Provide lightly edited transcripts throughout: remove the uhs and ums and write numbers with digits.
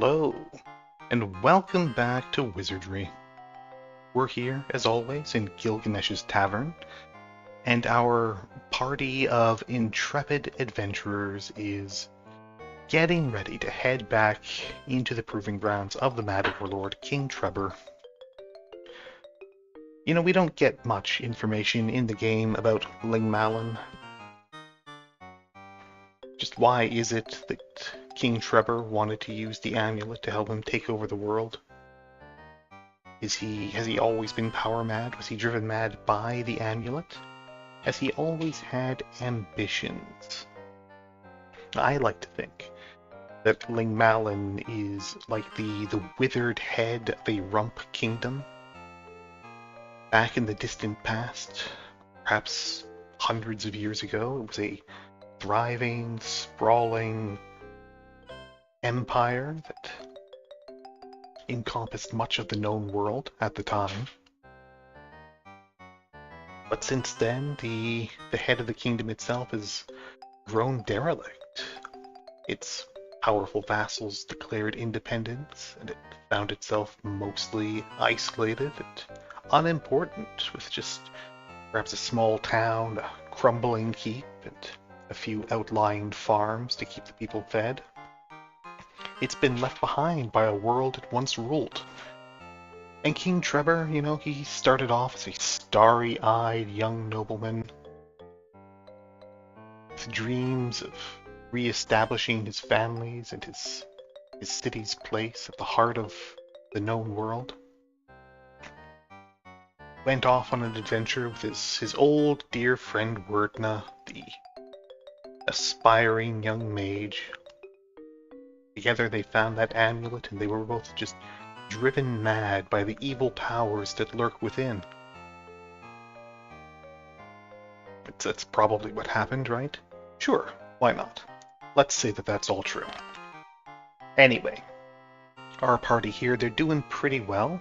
Hello, and welcome back to Wizardry. We're here, as always, in Gilgamesh's Tavern, and our party of intrepid adventurers is getting ready to head back into the proving grounds of the Mad Overlord, King Trevor. You know, we don't get much information in the game about Lingmalin. Just why is it that King Trevor wanted to use the amulet to help him take over the world? Has he always been power mad? Was he driven mad by the amulet? Has he always had ambitions? I like to think that Lingmalin is like the withered head of a rump kingdom. Back in the distant past, perhaps hundreds of years ago, it was a thriving, sprawling empire that encompassed much of the known world at the time. But since then, the head of the kingdom itself has grown derelict. Its powerful vassals declared independence, and it found itself mostly isolated and unimportant, with just perhaps a small town, a crumbling keep, and a few outlying farms to keep the people fed. It's been left behind by a world it once ruled. And King Trevor, you know, he started off as a starry-eyed young nobleman with dreams of re-establishing his family's and his city's place at the heart of the known world. Went off on an adventure with his old dear friend Werdna, the aspiring young mage. Together they found that amulet, and they were both just driven mad by the evil powers that lurk within. That's probably what happened, right? Sure, why not? Let's say that that's all true. Anyway, our party here, they're doing pretty well.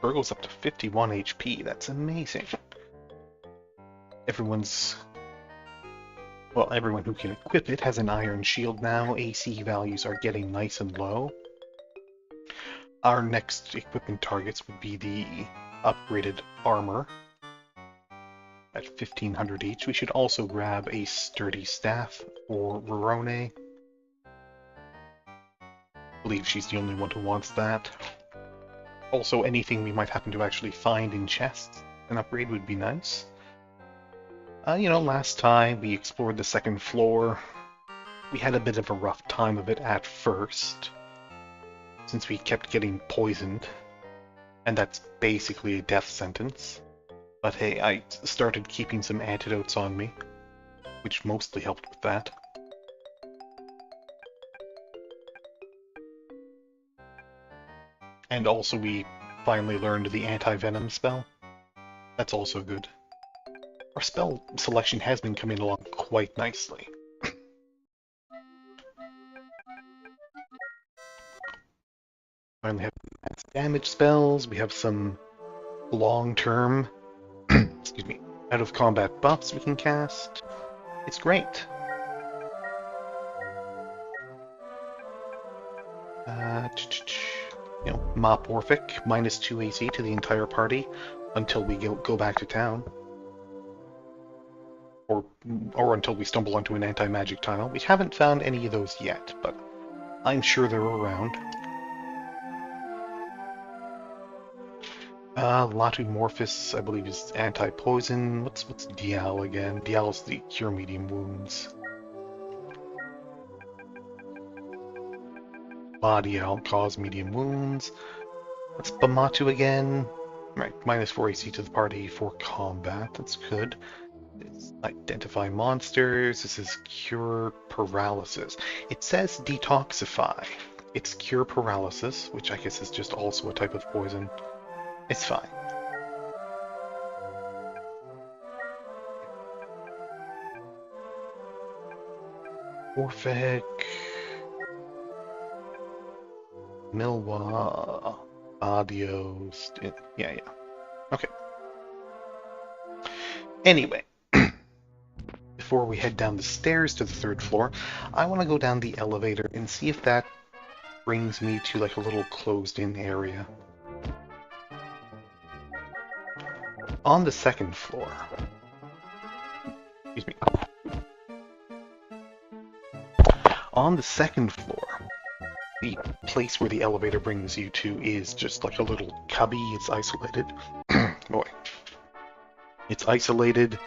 Virgo's up to 51 HP, that's amazing. Everyone who can equip it has an iron shield now. AC values are getting nice and low. Our next equipment targets would be the upgraded armor at 1500 each. We should also grab a sturdy staff for Rorone. I believe she's the only one who wants that. Also, anything we might happen to actually find in chests, an upgrade would be nice. You know, last time we explored the second floor, we had a bit of a rough time of it at first, since we kept getting poisoned, and that's basically a death sentence. But hey, I started keeping some antidotes on me, which mostly helped with that. And also we finally learned the anti-venom spell. That's also good. Our spell selection has been coming along quite nicely. Finally have mass damage spells, we have some long-term, excuse me, out-of-combat buffs we can cast. It's great. You know, Mop Orphic, -2 AC to the entire party until we go back to town. Or until we stumble onto an anti-magic tile. We haven't found any of those yet, but I'm sure they're around. Latumorphis, I believe, is anti-poison. What's Dial again? Dial's the cure medium wounds. Dial cause medium wounds. What's Bamatu again? Right, -4 AC to the party for combat. That's good. It's identify monsters. This is cure paralysis. It says detoxify. It's cure paralysis, which I guess is just also a type of poison. It's fine. Orphic. Milwa. Adios. Yeah. Okay. Anyway. Before we head down the stairs to the third floor, I want to go down the elevator and see if that brings me to like a little closed-in area. On the second floor, excuse me, on the second floor, the place where the elevator brings you to is just like a little cubby. It's isolated. Boy. It's isolated.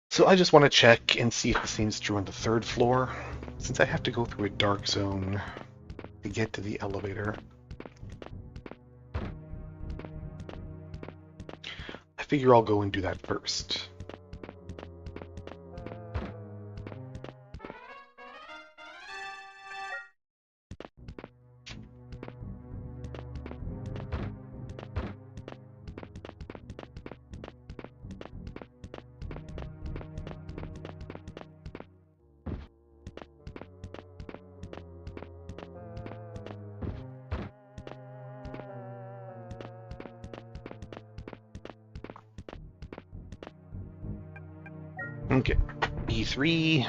So I just want to check and see if the same is true on the third floor, since I have to go through a dark zone to get to the elevator. I figure I'll go and do that first. Okay, E3.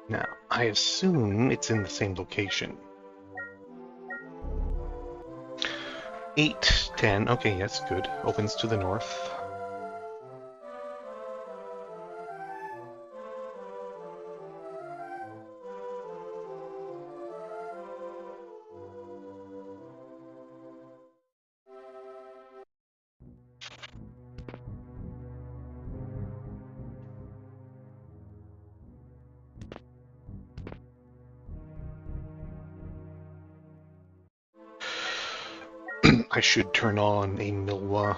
Now, I assume it's in the same location. 8, 10, okay, yes, good. Opens to the north. I should turn on a Milwa.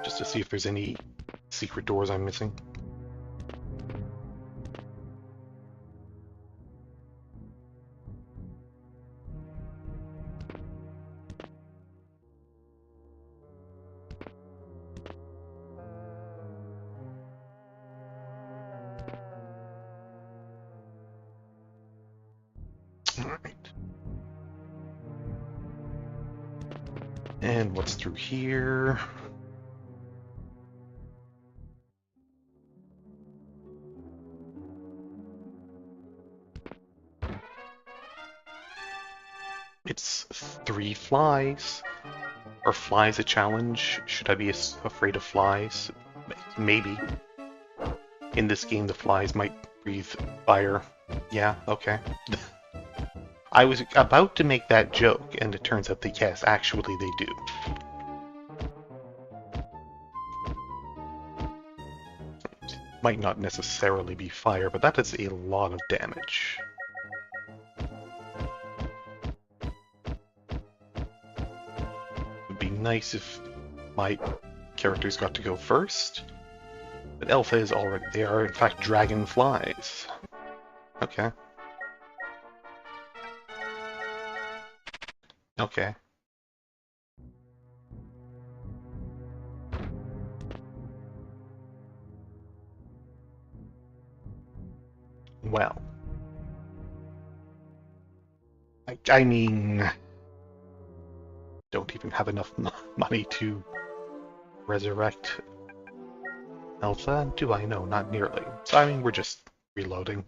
Just to see if there's any secret doors I'm missing. Alright. And what's through here? It's 3 flies. Are flies a challenge? Should I be afraid of flies? Maybe. In this game, the flies might breathe fire. Yeah, okay. I was about to make that joke, and it turns out that yes, actually they do. Might not necessarily be fire, but that is a lot of damage. It'd be nice if my characters got to go first, but Alpha is already... They are in fact dragonflies. Okay. Okay. Well. I mean... Don't even have enough money to resurrect Alpha? Do I? No, not nearly. So I mean, we're just reloading.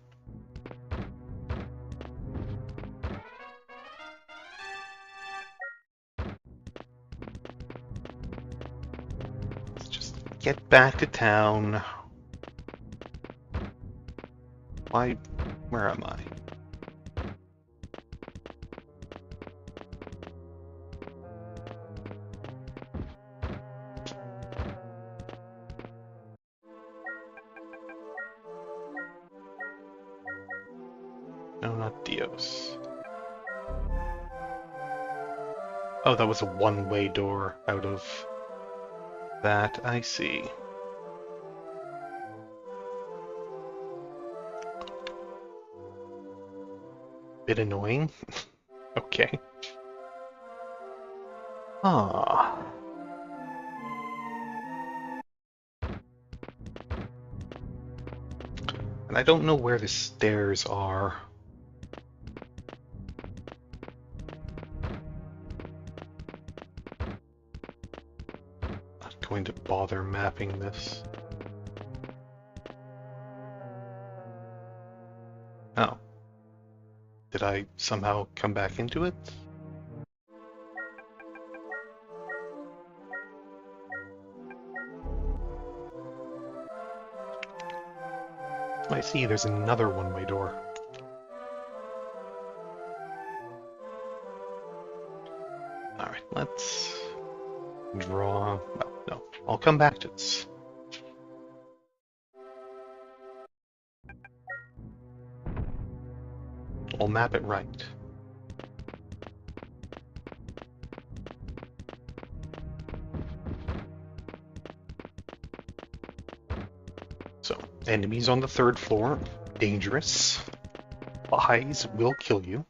Let's just get back to town. Why? Where am I? No, not Dios. Oh, that was a one-way door out of that. I see. Bit annoying. Okay. Ah. And I don't know where the stairs are. Not going to bother mapping this. Oh. Did I somehow come back into it? I see, there's another one-way door. Alright, let's draw... Well, no, I'll come back to this. I'll map it right. So, enemies on the 3rd floor, dangerous. Spies will kill you.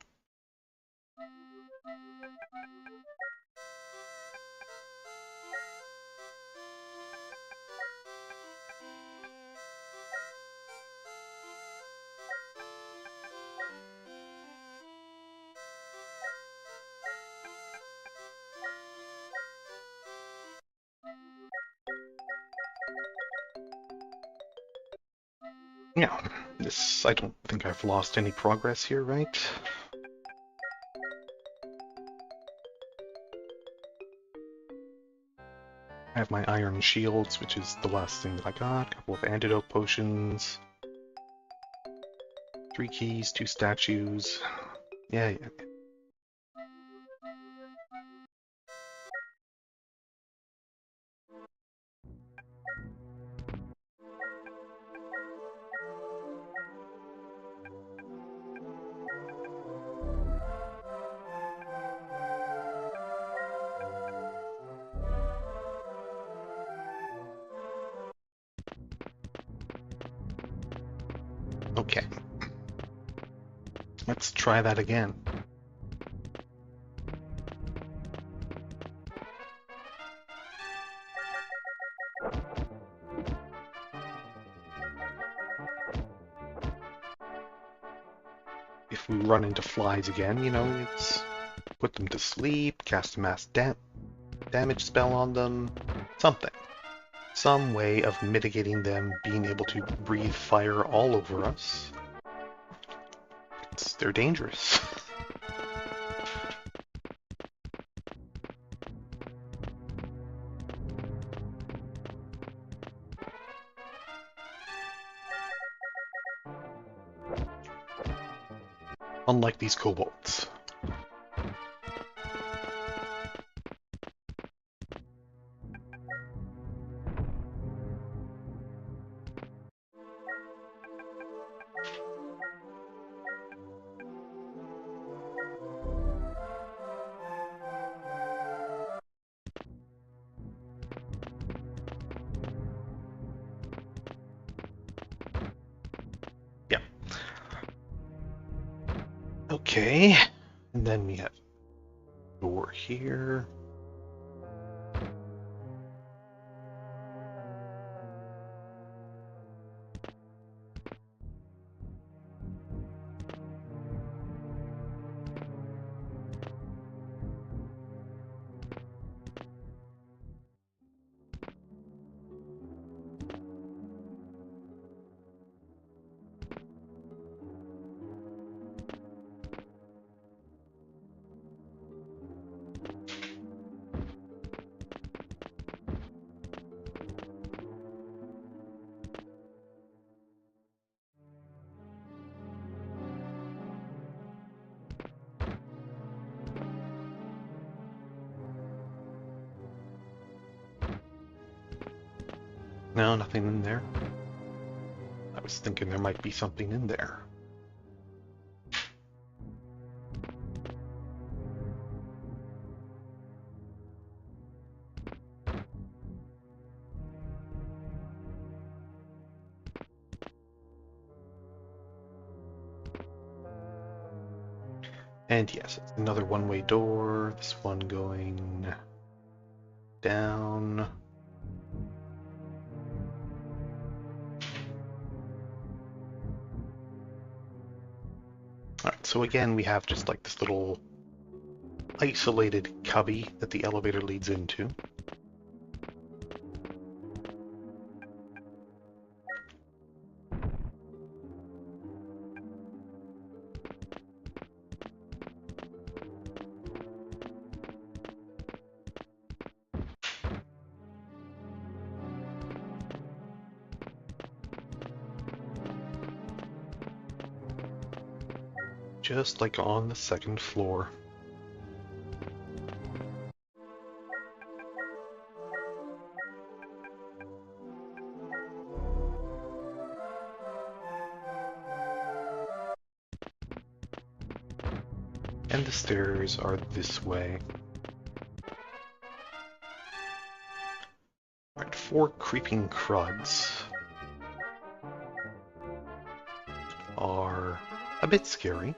Yeah, this, I don't think I've lost any progress here, right? I have my iron shields, which is the last thing that I got. A couple of antidote potions. 3 keys, 2 statues. Yeah. Okay. Let's try that again. If we run into flies again, you know, it's put them to sleep, cast a mass damage spell on them, something. Some way of mitigating them being able to breathe fire all over us. They're dangerous. Unlike these kobolds. Yeah. Okay, and then we have a door here. No, nothing in there. I was thinking there might be something in there. And yes, it's another one-way door. This one going down. Alright, so again we have just like this little isolated cubby that the elevator leads into. just like on the second floor. And the stairs are this way. Alright, 4 creeping cruds are a bit scary.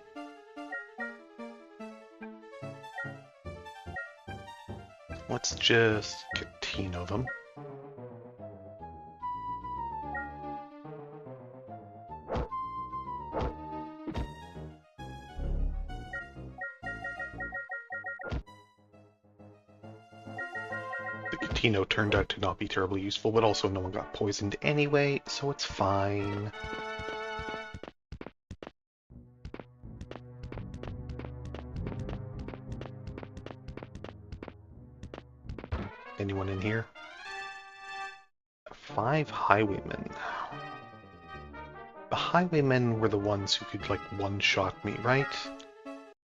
Let's just Catino them. The Catino turned out to not be terribly useful, but also no one got poisoned anyway, so it's fine. Anyone in here? 5 highwaymen. The highwaymen were the ones who could, like, one-shot me, right?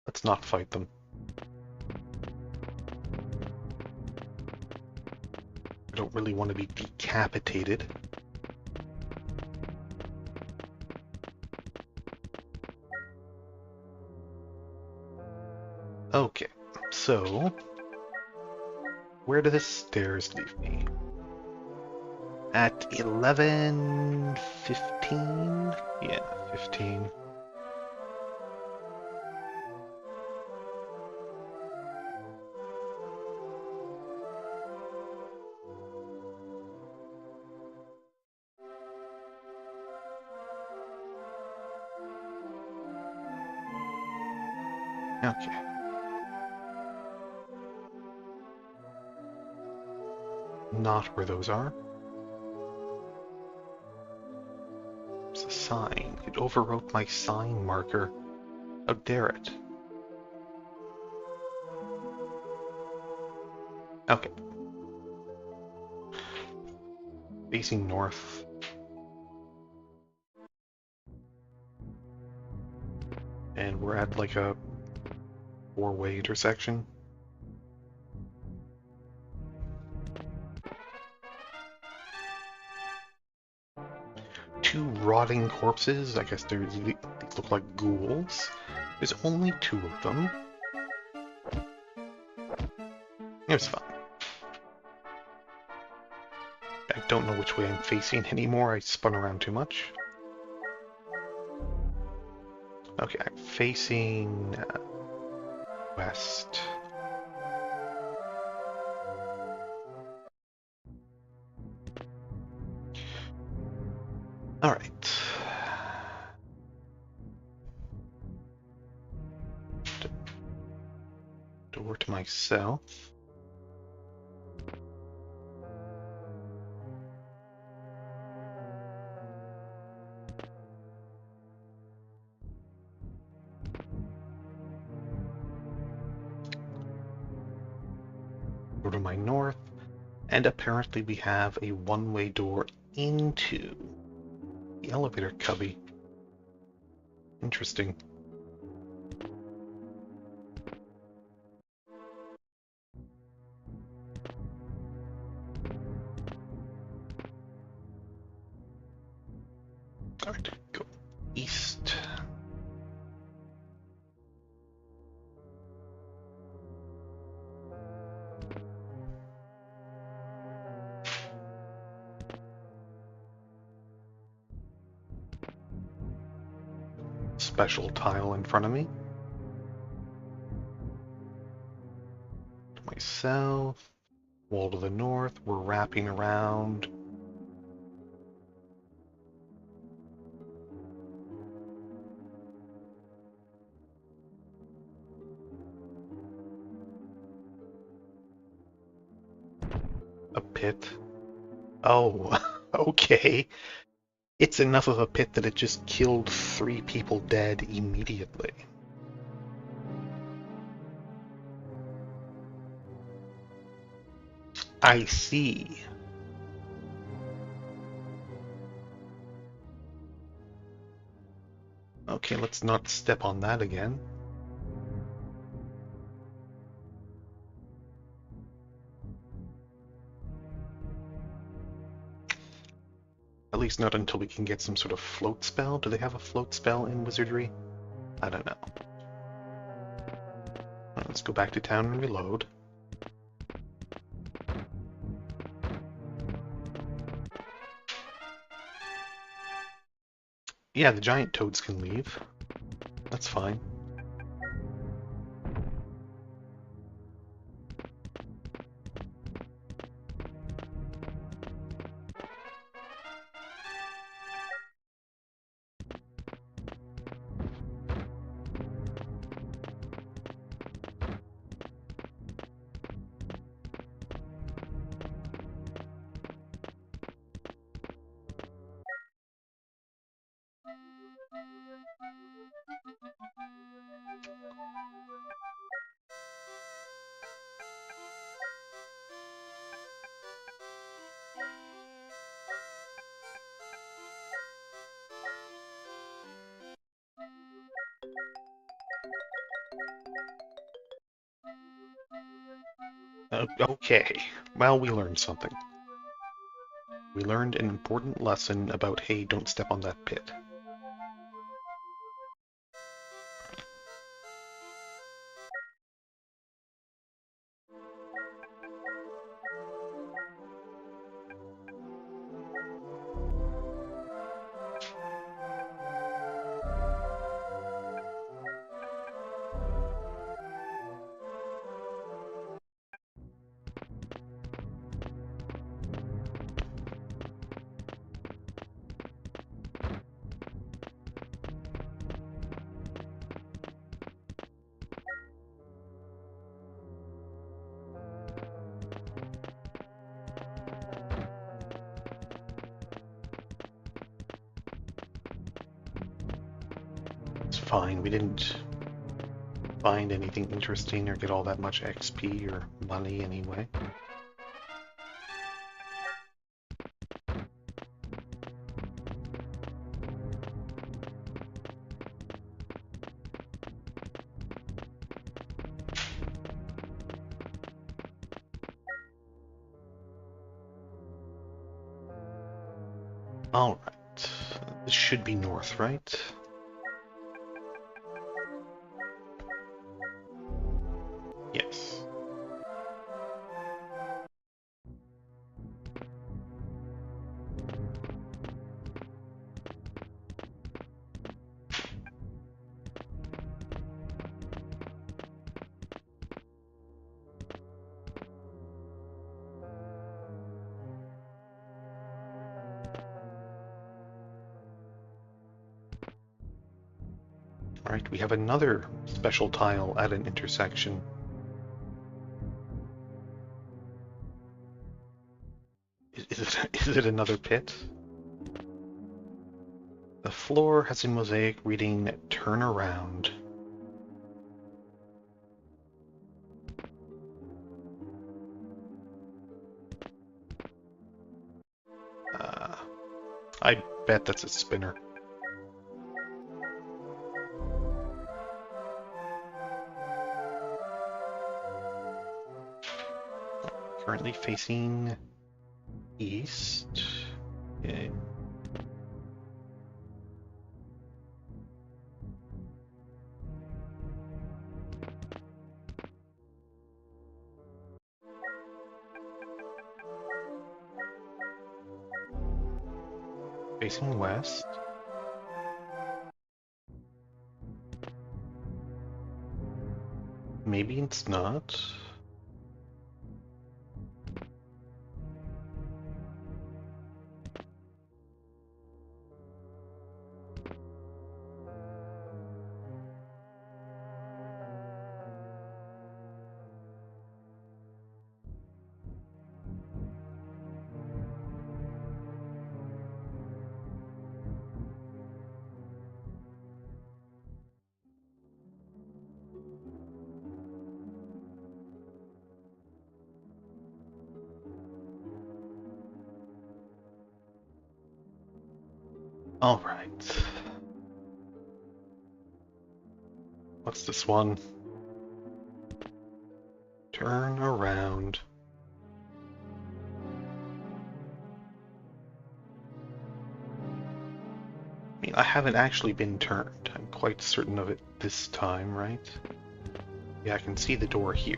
Let's not fight them. I don't really want to be decapitated. Okay, so where do the stairs leave me? At 11:15? Yeah, 15. Okay. Not where those are. There's a sign. It overwrote my sign marker. How dare it? Okay. Facing north. And we're at like a 4-way intersection. Two rotting corpses. I guess these look like ghouls. There's only 2 of them. It was fun. I don't know which way I'm facing anymore. I spun around too much. Okay, I'm facing west. All right. Door to my south. Door to my north. And apparently we have a 1-way door into the elevator cubby. Interesting. Alright, go east. Special tile in front of me. To my south. Wall to the north. We're wrapping around. A pit. Oh, okay. It's enough of a pit that it just killed 3 people dead immediately. I see. Okay, let's not step on that again. At least not until we can get some sort of float spell. Do they have a float spell in Wizardry? I don't know. Let's go back to town and reload. Yeah, the giant toads can leave. That's fine. Okay, well, we learned something. We learned an important lesson about, hey, don't step on that pit. It's fine, we didn't find anything interesting or get all that much XP or money anyway. Alright, this should be north, right? Yes. Alright, we have another special tile at an intersection. Is it another pit? The floor has a mosaic reading "Turn around." I bet that's a spinner. Currently facing east. Okay. Facing west. Maybe it's not. All right. What's this one? Turn around. I mean, I haven't actually been turned. I'm quite certain of it this time, right? Yeah, I can see the door here.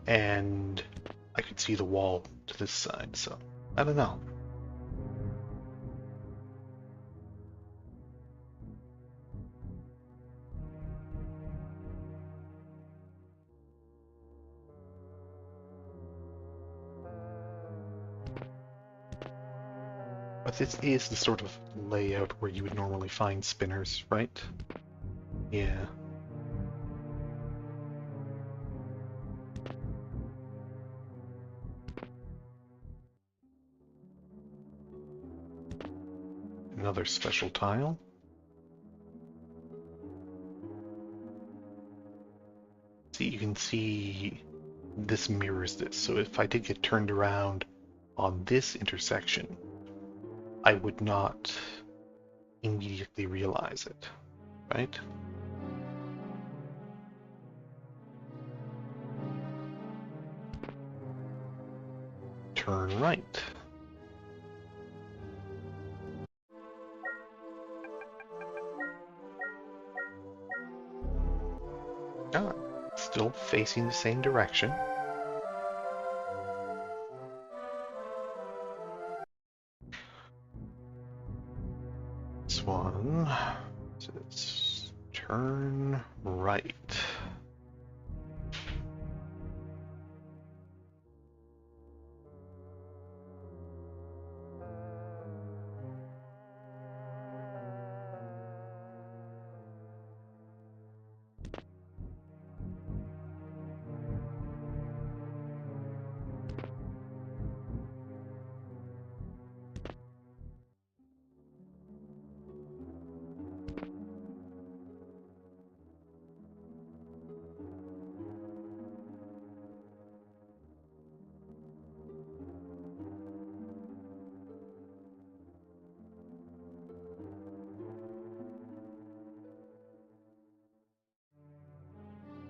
And I could see the wall to this side, so I don't know. But this is the sort of layout where you would normally find spinners, right? Yeah. Another special tile. See, you can see this mirrors this. So if I did get turned around on this intersection, I would not immediately realize it, right? Turn right. Ah, still facing the same direction. This one says turn right.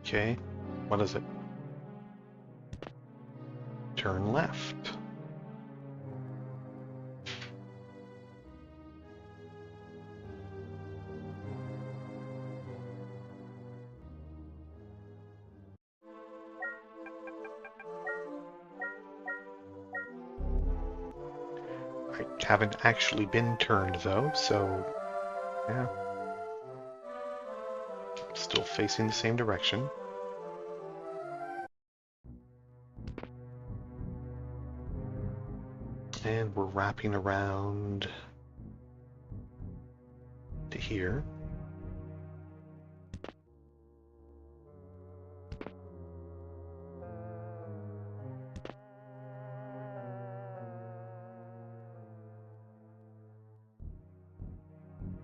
Okay, what is it? Turn left. I haven't actually been turned though, so yeah. Still facing the same direction. And we're wrapping around to here.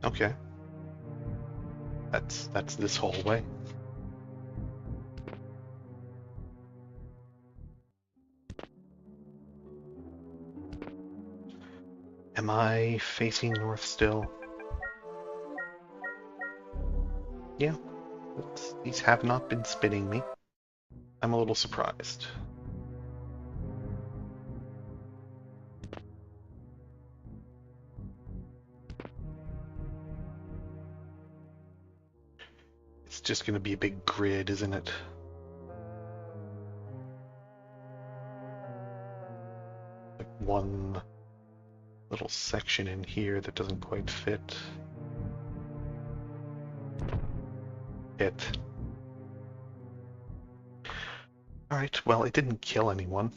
Okay. That's this hallway. Am I facing north still? Yeah. These have not been spinning me. I'm a little surprised. It's just going to be a big grid, isn't it? Like one little section in here that doesn't quite fit. It. Alright, well, it didn't kill anyone.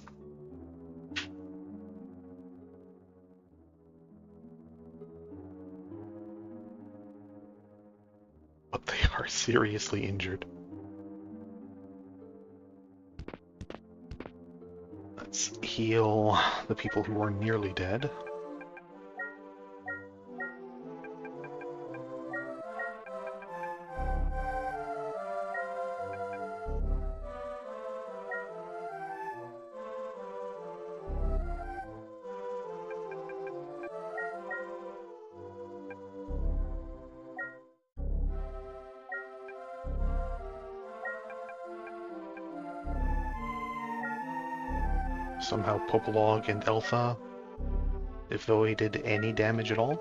But they are seriously injured. Let's heal the people who are nearly dead. somehow Popolog and Eltha avoided any damage at all.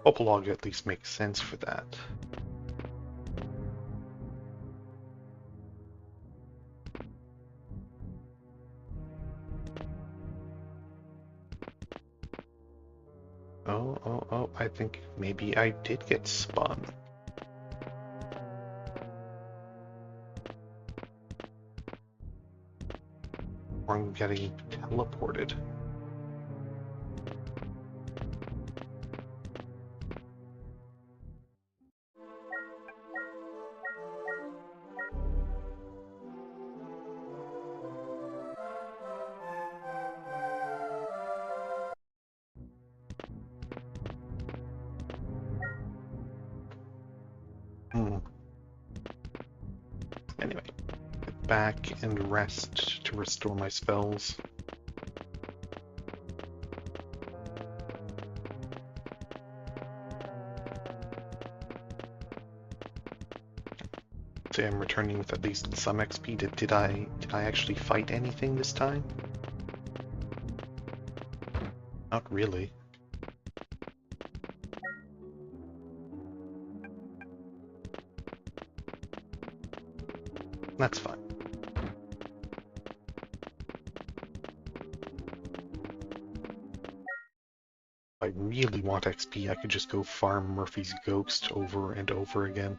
Popolog at least makes sense for that. Oh, I think maybe I did get spun. Or I'm getting teleported. Anyway, get back and rest to restore my spells. Say I'm returning with at least some XP. Did I actually fight anything this time? Not really. That's fine. If I really want XP, I could just go farm Murphy's Ghost over and over again.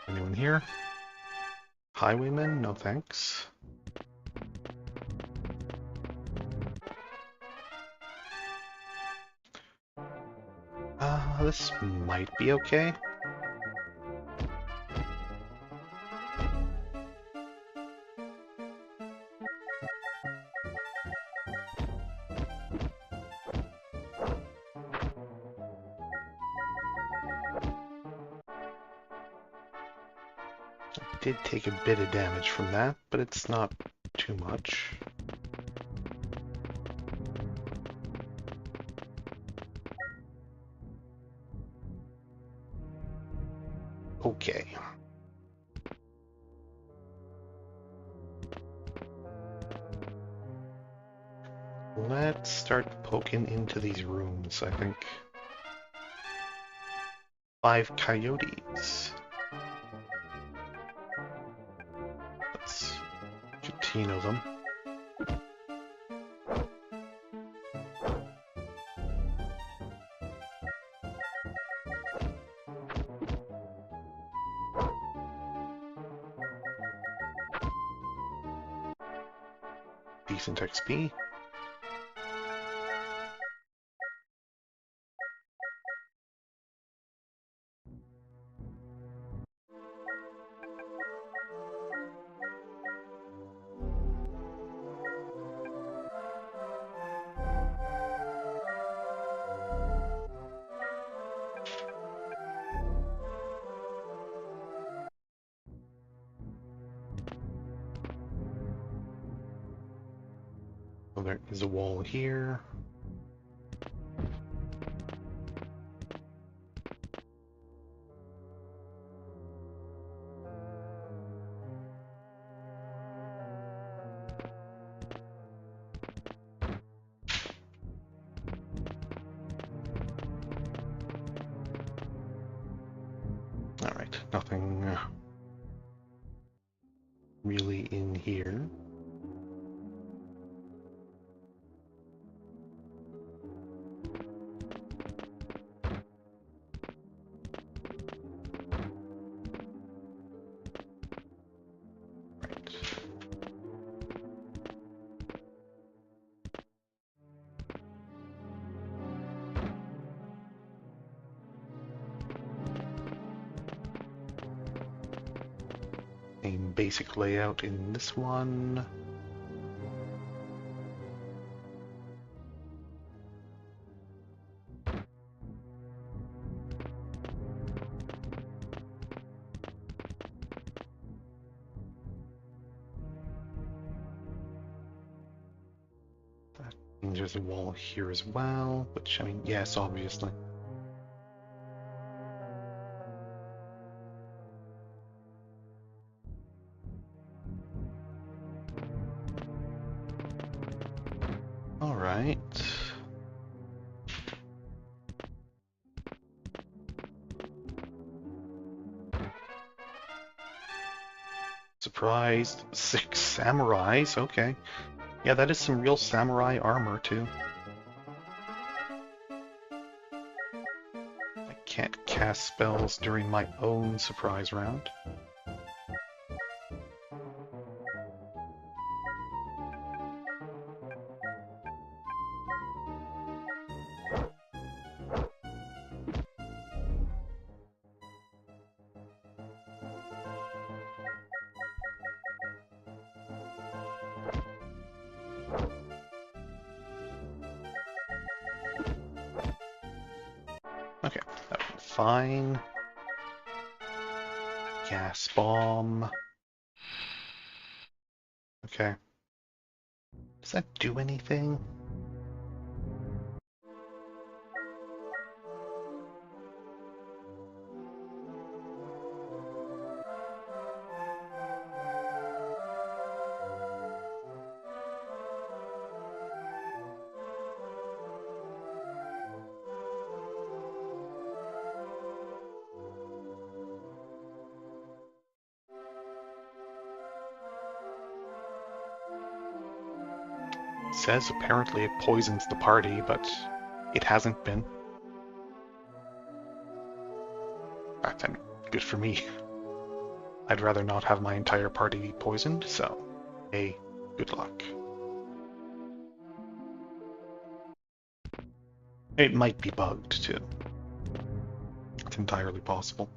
Anyone here? Highwayman? No thanks. This might be okay. Did take a bit of damage from that, but it's not too much. Okay. Let's start poking into these rooms, I think. 5 coyotes. That's 15 of them. Decent XP. Oh, there is a wall here. Alright, nothing really in here. Same basic layout in this one. That means there's a wall here as well, which, I mean, yes, obviously. Alright. Surprised 6 samurais, okay. Yeah, that is some real samurai armor, too. I can't cast spells during my own surprise round. Okay, that went fine. Gas bomb. Okay. Does that do anything? It says apparently it poisons the party, but it hasn't been. In fact, I'm good for me. I'd rather not have my entire party poisoned, so hey, good luck. It might be bugged, too. It's entirely possible.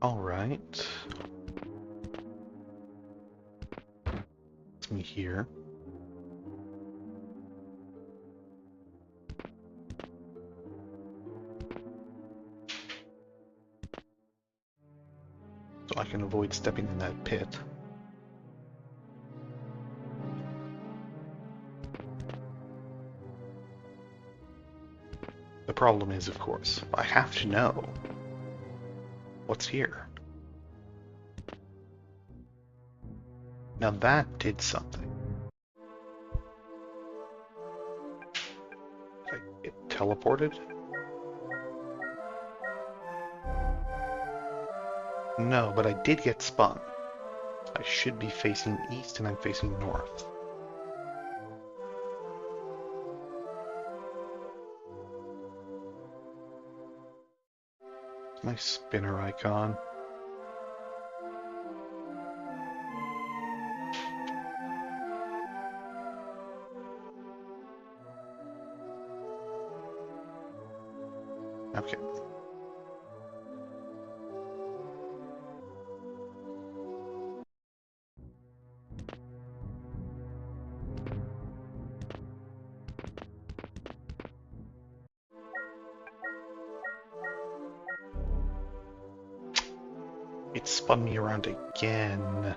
Alright. It's me here. So I can avoid stepping in that pit. The problem is, of course, I have to know what's here. Now that did something. Did I get teleported? No, but I did get spun. I should be facing east and I'm facing north. My spinner icon. Okay. It spun me around again.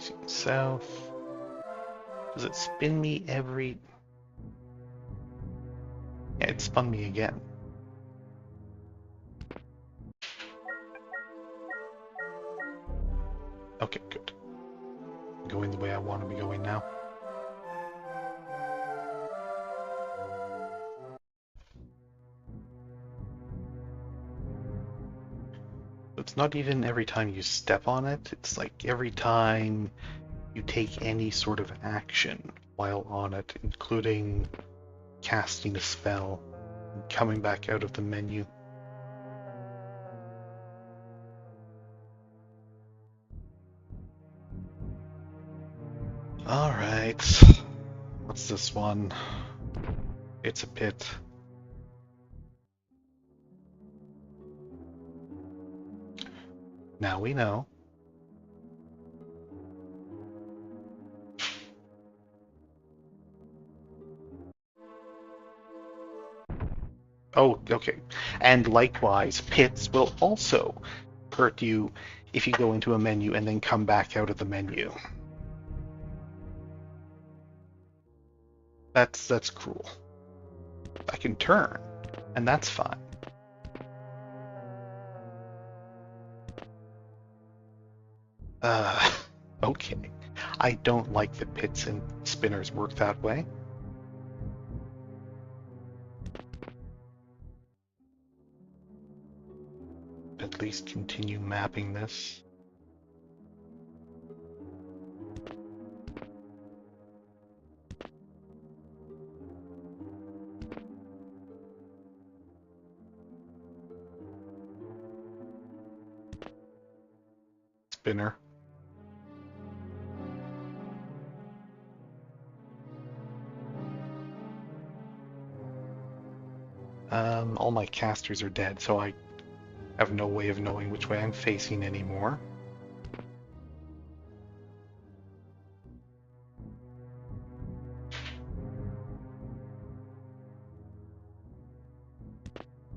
facing south. Does it spin me every... Yeah, it spun me again. Okay, good. Going the way I want to be going now. It's not even every time you step on it, it's like every time you take any sort of action while on it, including casting a spell and coming back out of the menu. Alright, what's this one? It's a pit. Now we know. Oh, okay. And likewise, pits will also hurt you if you go into a menu and then come back out of the menu. That's cruel. I can turn, and that's fine. Okay. I don't like that pits and spinners work that way. At least continue mapping this. Spinner. All my casters are dead, so I have no way of knowing which way I'm facing anymore.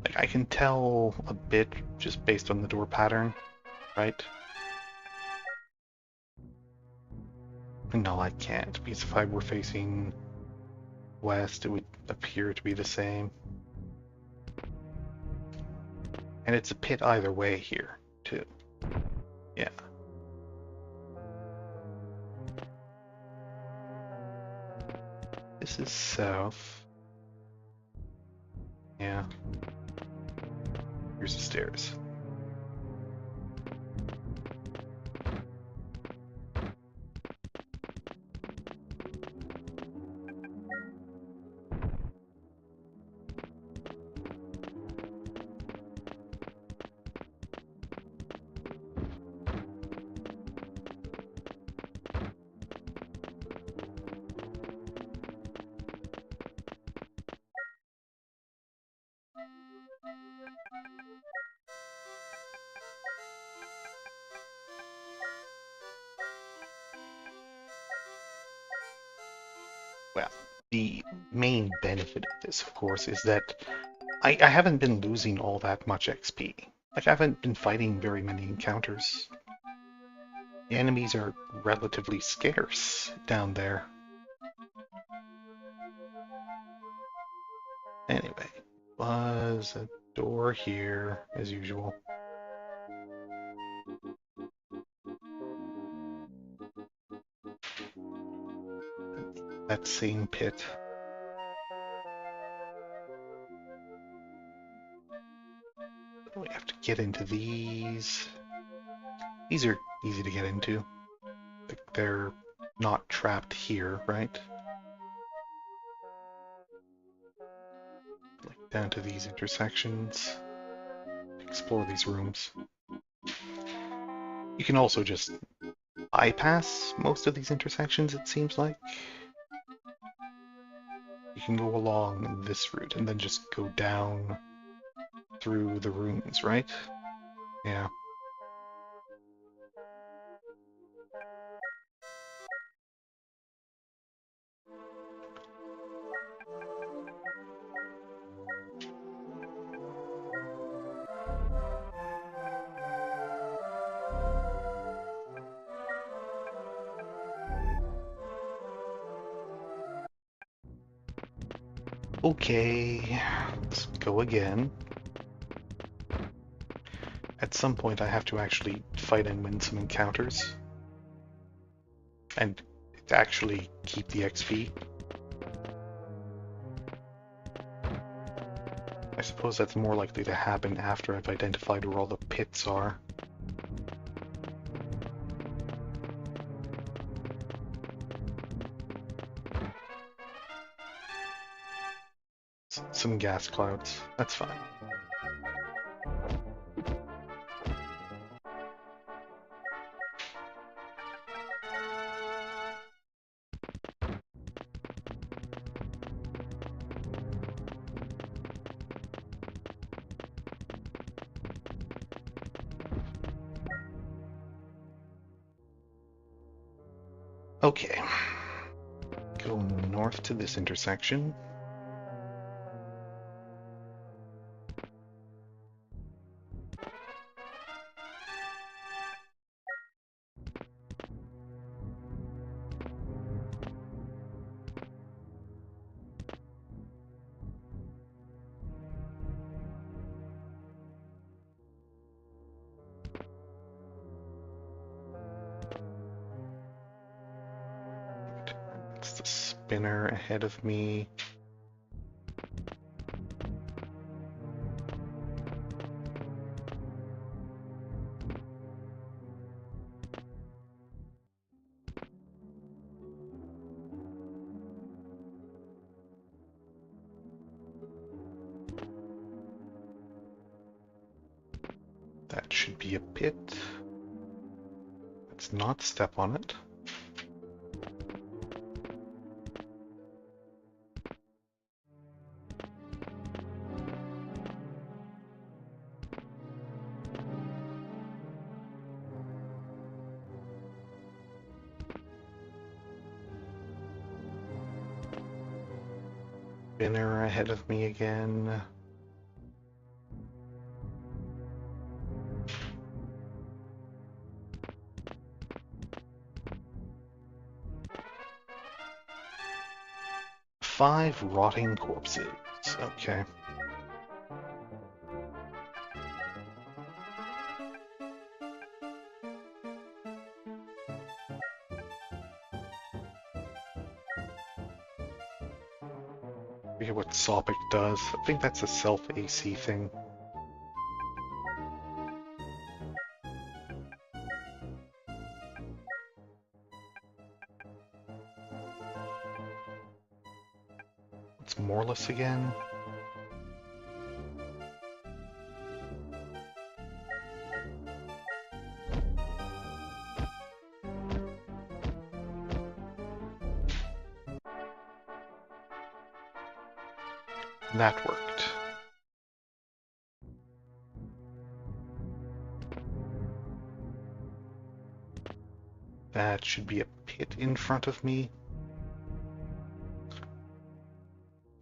Like, I can tell a bit just based on the door pattern, right? No, I can't, because if I were facing west, it would appear to be the same. And it's a pit either way here, too. Yeah. This is south. Yeah. Here's the stairs. Well, the main benefit of this, of course, is that I haven't been losing all that much XP. Like, I haven't been fighting very many encounters. The enemies are relatively scarce down there. Anyway, was a door here, as usual. That same pit. We have to get into these. These are easy to get into. They're not trapped here, right? Like down to these intersections. Explore these rooms. You can also just bypass most of these intersections, it seems like. You can go along this route and then just go down through the rooms, right? Yeah. Okay, let's go again. At some point I have to actually fight and win some encounters. And actually keep the XP. I suppose that's more likely to happen after I've identified where all the pits are. Some gas clouds. That's fine. Okay. Go north to this intersection. It's the spinner ahead of me. That should be a pit. Let's not step on it. Spinner ahead of me again. Five rotting corpses. Okay. I forget what Sopic does. I think that's a self-AC thing. What's Morlus again? That worked. That should be a pit in front of me.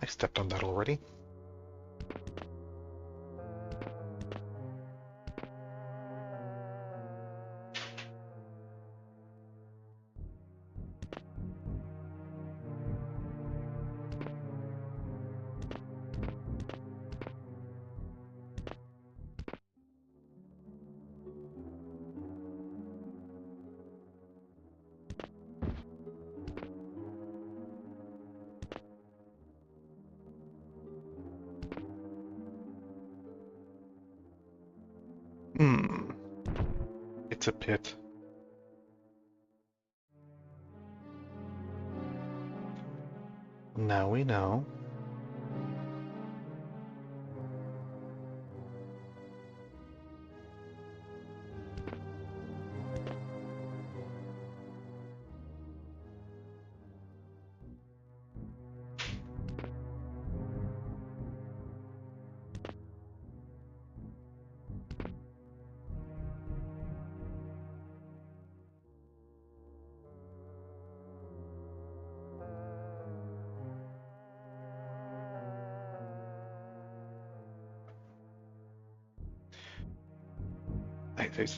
I stepped on that already. It's a pit. Now we know.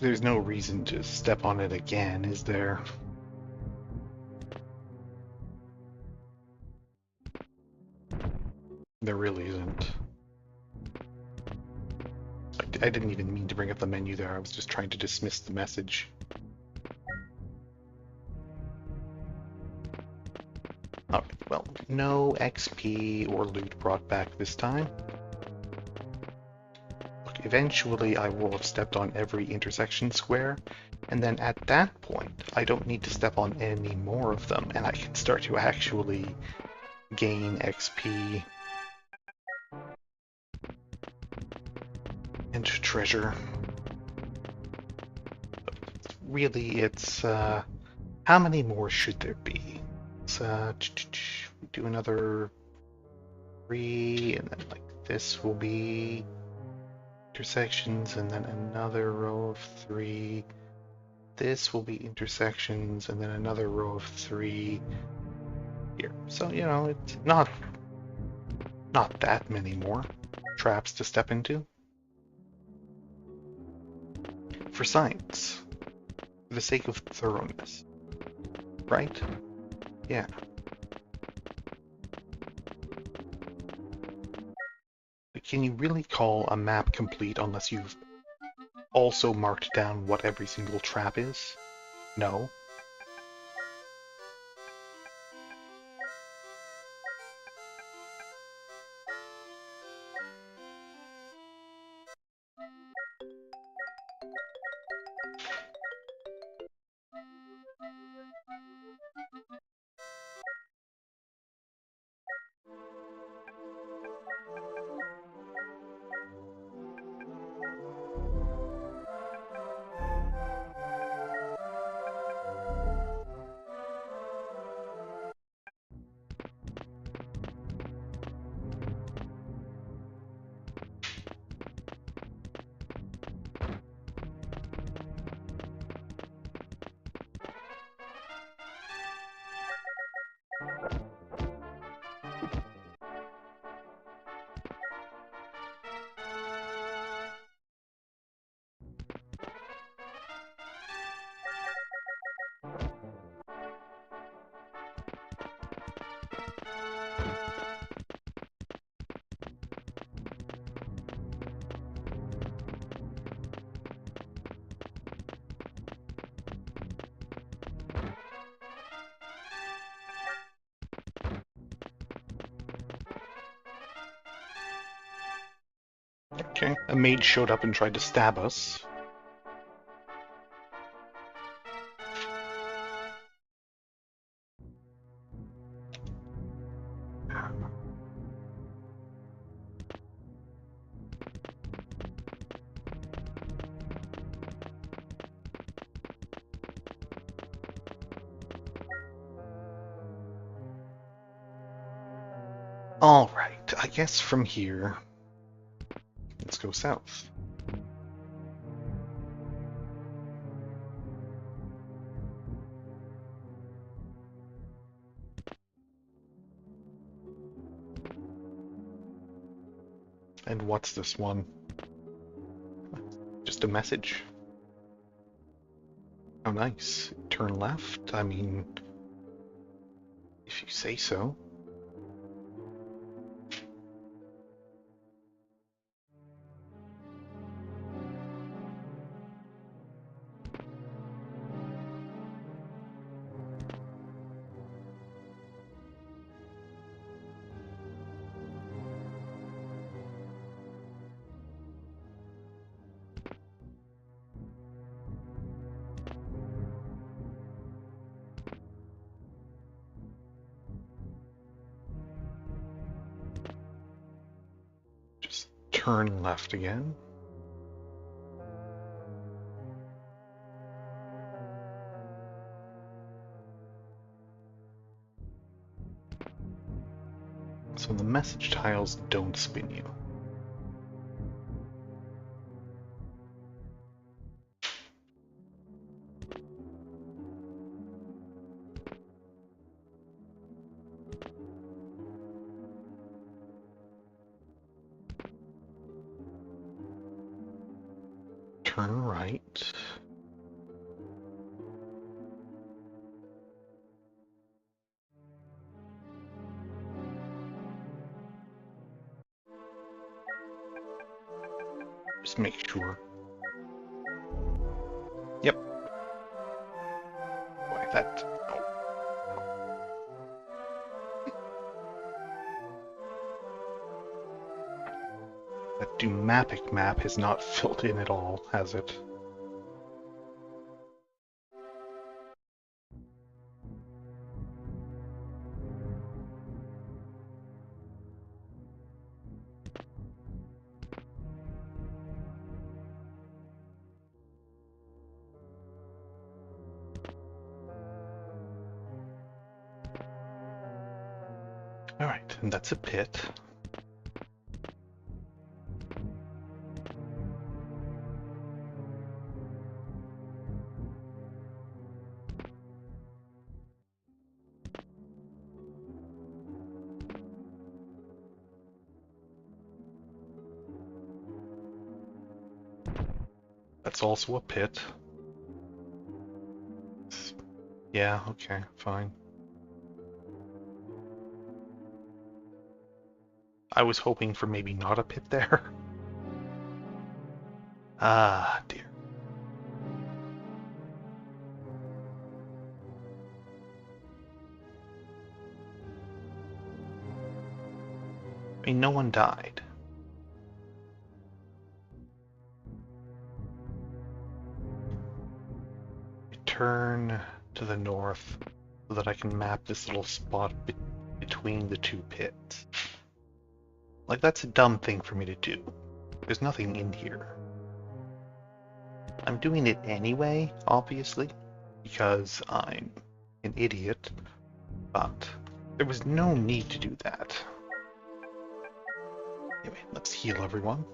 There's no reason to step on it again, is there? There really isn't. I didn't even mean to bring up the menu there, I was just trying to dismiss the message. Alright, well, no XP or loot brought back this time. Look, eventually I will have stepped on every intersection square, and then at that point, I don't need to step on any more of them, and I can start to actually gain XP and treasure. But really, it's, how many more should there be? Let's do another 3, and then like this will be intersections, and then another row of 3. This will be intersections, and then another row of 3 here. So, you know, it's not that many more traps to step into. For science, for the sake of thoroughness, right? Yeah. Can you really call a map complete unless you've also marked down what every single trap is? No. Okay, a maid showed up and tried to stab us. Alright, I guess from here, let's go south. And what's this one? Just a message. Oh, nice. Turn left? I mean, if you say so. Just turn left again. So the message tiles don't spin you. Turn right. Just make sure. Yep. Boy, that... Oh. That Dumapic map has not filled in at all, has it? Alright, and that's a pit. That's also a pit. Yeah, okay, fine. I was hoping for maybe not a pit there. Ah, dear. I mean, no one died. Turn to the north so that I can map this little spot between the two pits. Like, that's a dumb thing for me to do. There's nothing in here. I'm doing it anyway, obviously, because I'm an idiot, but there was no need to do that. Anyway, let's heal everyone.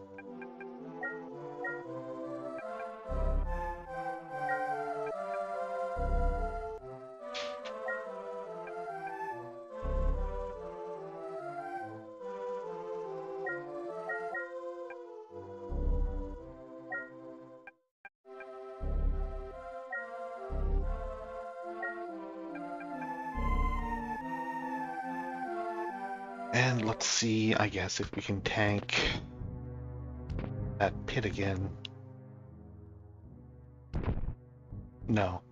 And let's see, I guess, if we can tank that pit again. No,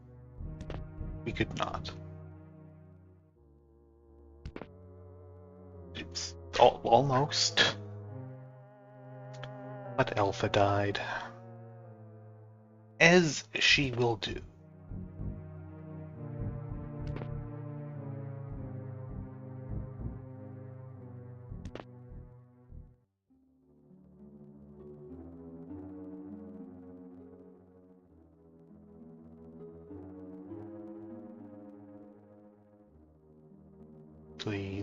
we could not. It's almost. But Alpha died. As she will do.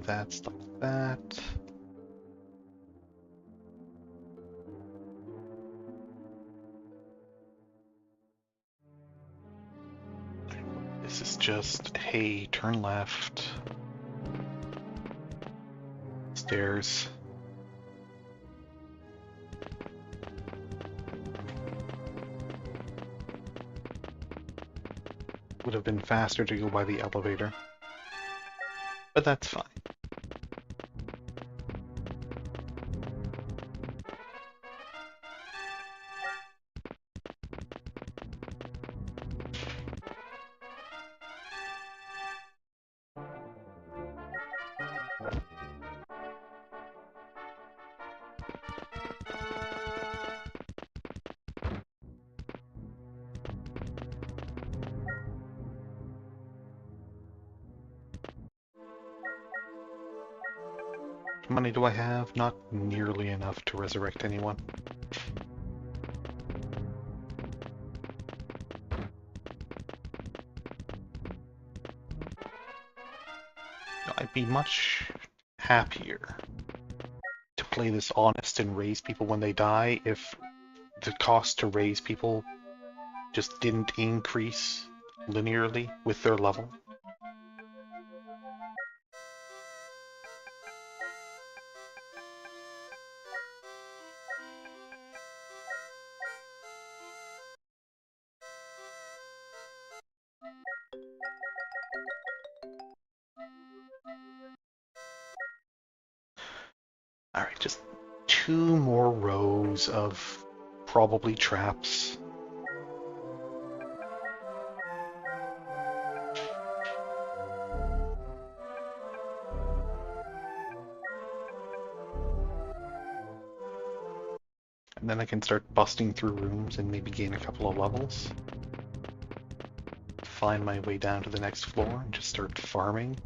That's like that. This is just, hey, turn left. Stairs. Would have been faster to go by the elevator. But that's fine. How much money do I have? Not nearly enough to resurrect anyone. I'd be much happier to play this honest and raise people when they die if the cost to raise people just didn't increase linearly with their level. Alright, just 2 more rows of probably traps. And then I can start busting through rooms and maybe gain a couple of levels. Find my way down to the next floor and just start farming.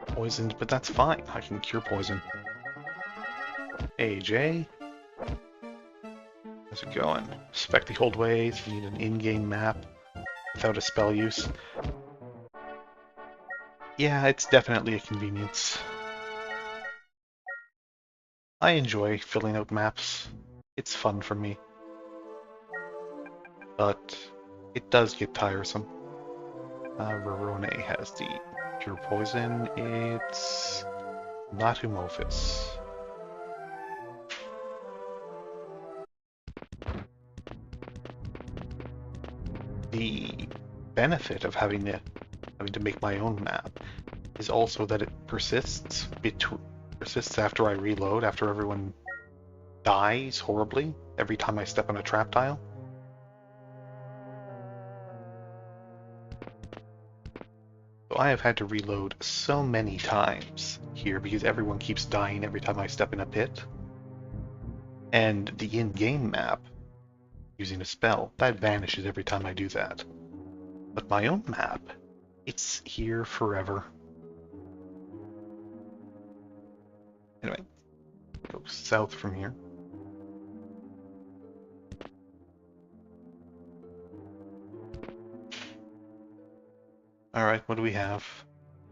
Poisoned, but that's fine. I can cure poison. Hey, Jay. How's it going? Suspect the old ways. You need an in-game map without a spell use. Yeah, it's definitely a convenience. I enjoy filling out maps. It's fun for me. But it does get tiresome. Rorone has the cure poison. It's not Humophis. The benefit of having to make my own map is also that it persists after I reload, after everyone dies horribly every time I step on a trap tile. So I have had to reload so many times here because everyone keeps dying every time I step in a pit. And the in-game map, using a spell, that vanishes every time I do that. But my own map, it's here forever. Anyway, go south from here. Alright, what do we have?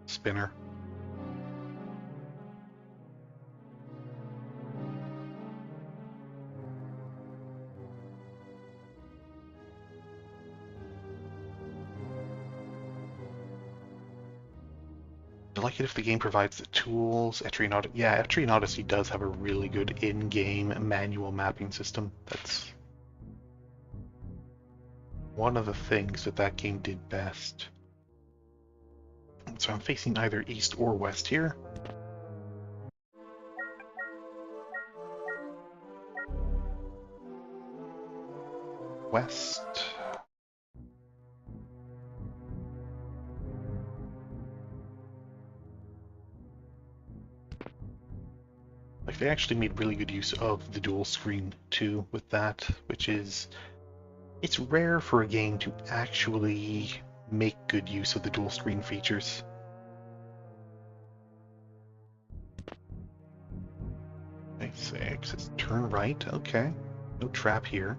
Spinner. I like it if the game provides the tools. Etrian Odyssey does have a really good in-game manual mapping system. That's one of the things that game did best. So I'm facing either east or west here. West. Like, they actually made really good use of the dual screen too with that, which is, it's rare for a game to actually make good use of the dual screen features. Okay, 6, it's turn right, okay. No trap here.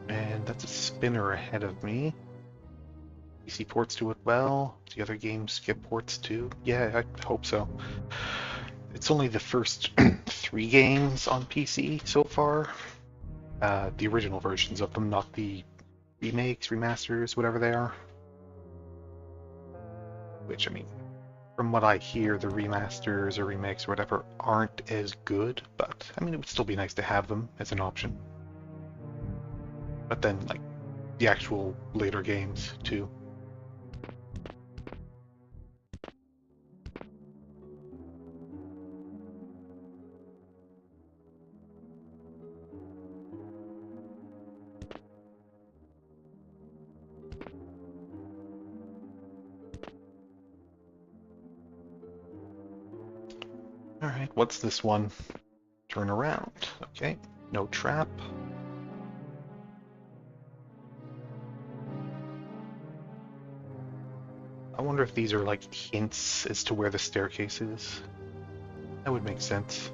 And that's a spinner ahead of me. PC ports do it well. The other games get ports too. Yeah, I hope so. It's only the first 3 games on PC so far. The original versions of them, not the remakes, remasters, whatever they are. Which, I mean, from what I hear, the remasters or remakes or whatever aren't as good, but I mean, it would still be nice to have them as an option. But then, like, the actual later games too. Alright, what's this one? Turn around. Okay. No trap. I wonder if these are like hints as to where the staircase is. That would make sense.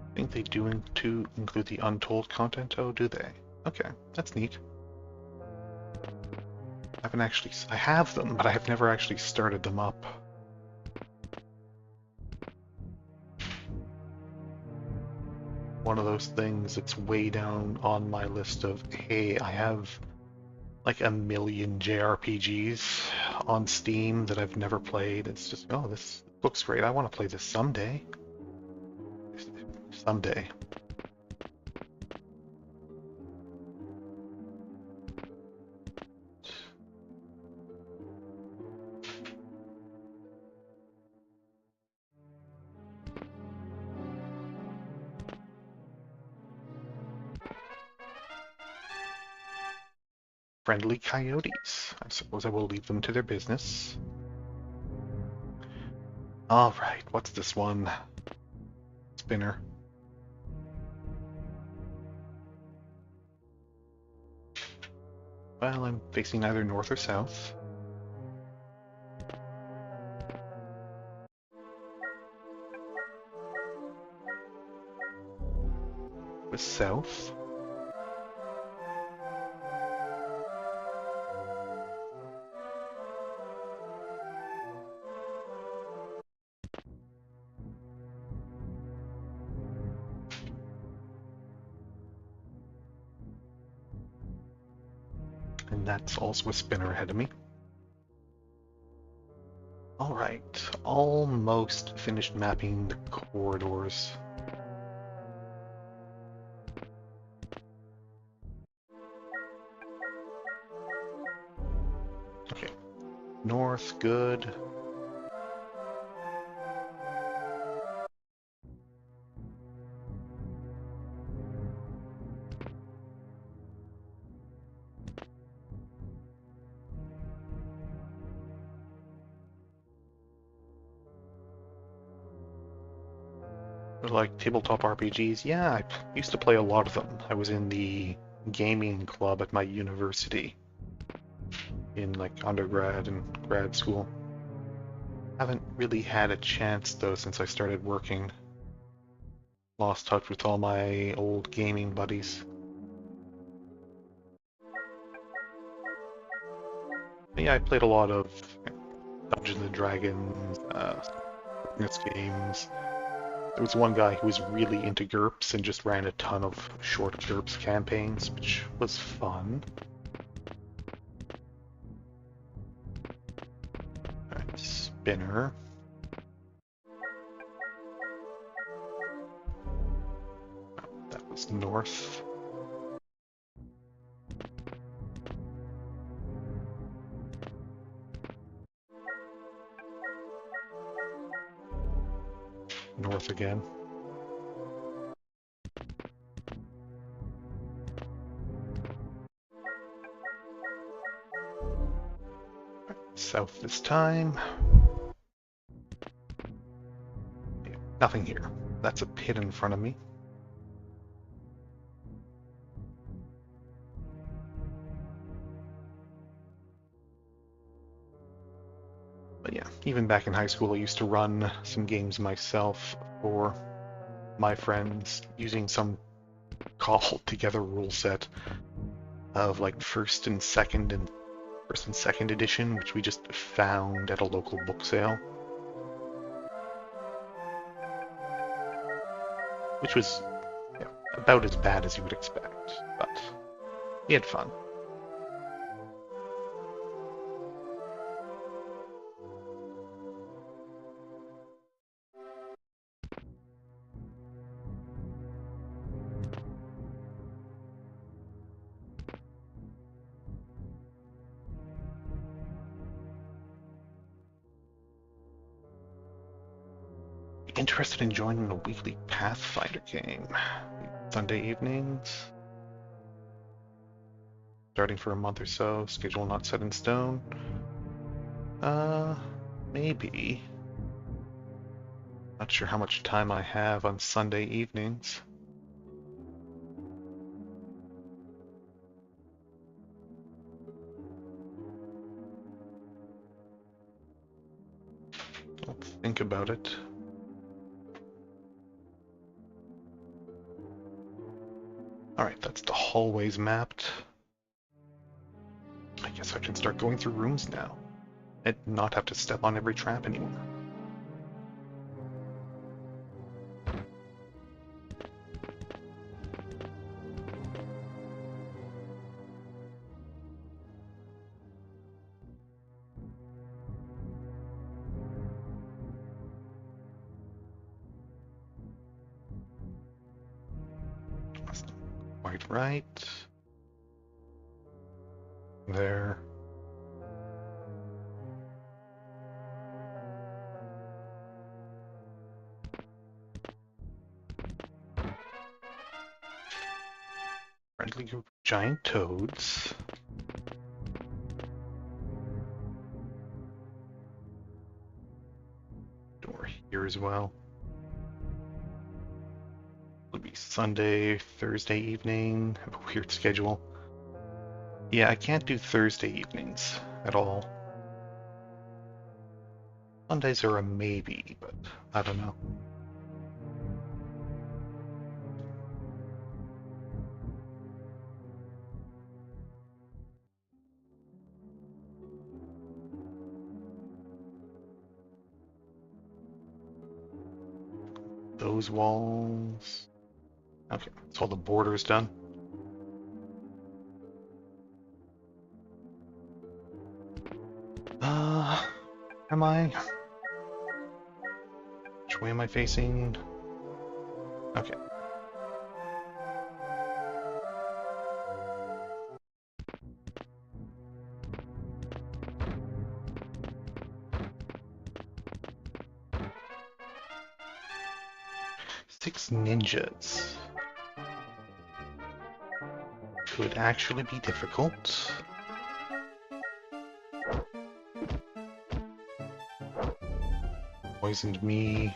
I think they do include the untold content. Oh, do they? Okay, that's neat. I have them, but I have never actually started them up. One of those things that's way down on my list of, hey, I have like a million JRPGs on Steam that I've never played. It's just, oh, this looks great. I want to play this someday. Someday. Friendly coyotes. I suppose I will leave them to their business. Alright, what's this one? Spinner. Well, I'm facing either north or south. Was south. And that's also a spinner ahead of me. Alright, almost finished mapping the corridors. Okay, north, good. Like tabletop RPGs, yeah, I used to play a lot of them. I was in the gaming club at my university in like undergrad and grad school. Haven't really had a chance though since I started working. Lost touch with all my old gaming buddies. But yeah, I played a lot of Dungeons and Dragons, SNES games. There was one guy who was really into GURPS and just ran a ton of short GURPS campaigns, which was fun. Alright, spinner. That was north. North again. South this time. Yeah, nothing here. That's a pit in front of me. But yeah, even back in high school, I used to run some games myself for my friends using some cobbled together rule set of like first and second edition, which we just found at a local book sale. Which was about as bad as you would expect, but we had fun. Interested in joining a weekly Pathfinder game? Sunday evenings? starting for a month or so. Schedule not set in stone. Maybe. Not sure how much time I have on Sunday evenings. Let's think about it. Alright, that's the hallways mapped. I guess I can start going through rooms now and not have to step on every trap anymore. That's not quite right. There. Friendly group of giant toads. Door here as well. It'll be Sunday, Thursday evening. Have a weird schedule. Yeah, I can't do Thursday evenings at all. Mondays are a maybe, but I don't know. Those walls. Okay, so all the borders done. Am I? Which way am I facing? Okay. Six ninjas. Could actually be difficult. Poisoned me.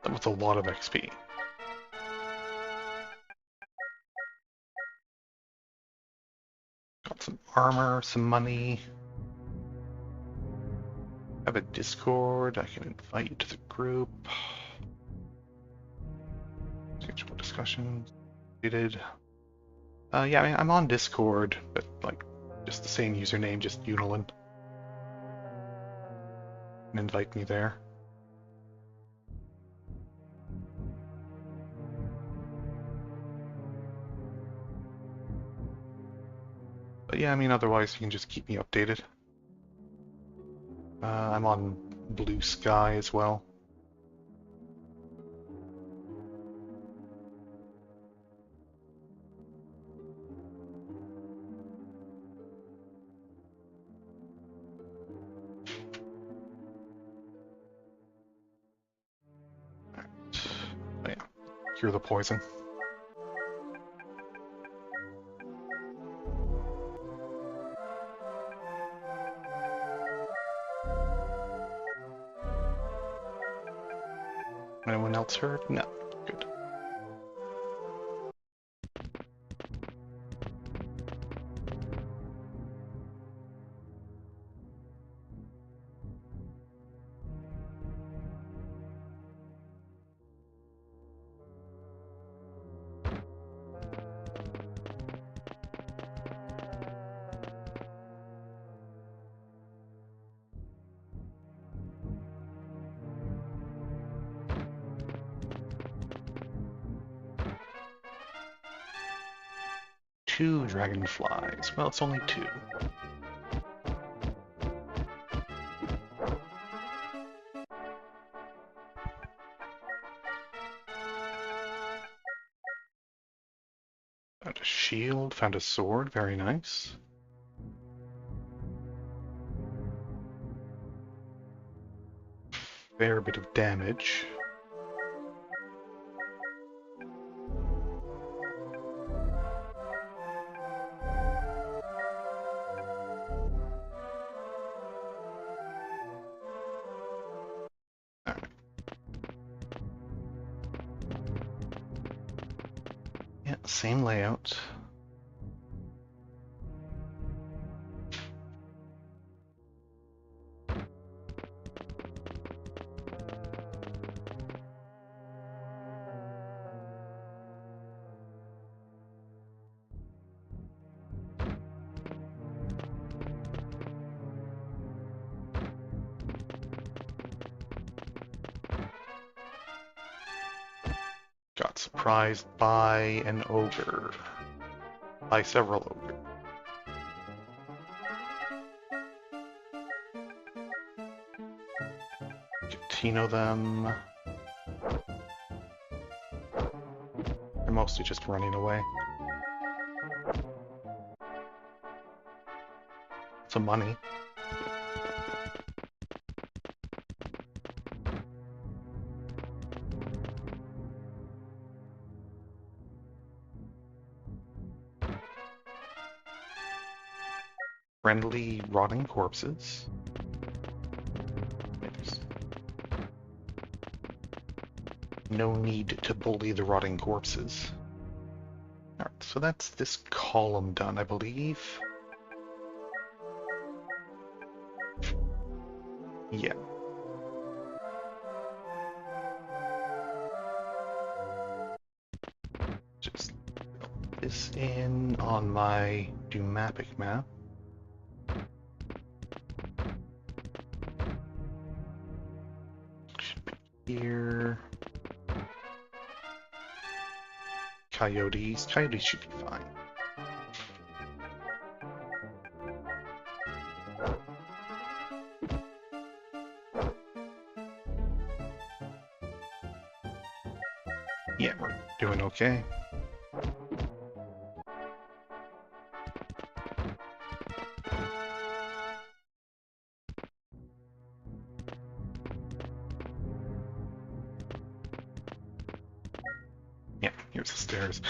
That was a lot of XP. Got some armor, some money. Have a Discord. I can invite you to the group. Schedule discussions. Did. Yeah, I mean, I'm on Discord, but like just the same username, just Unilin. And invite me there. But yeah, I mean, otherwise you can just keep me updated. I'm on Blue Sky as well. Alright. Oh yeah, cure the poison. Anyone else hurt? No. Good. Two dragonflies. Well, it's only two. Found a shield, found a sword, very nice. fair bit of damage. Alright. Yeah, same layout. Got surprised by an ogre. By several ogres. Tino them. They're mostly just running away. Some money. Friendly rotting corpses. There's no need to bully the rotting corpses. Alright, so that's this column done, I believe. Yeah. Just fill this in on my Dumapic map. Should be here. Coyotes. Coyotes should be fine. Yeah, we're doing okay. Yeah, here's the stairs.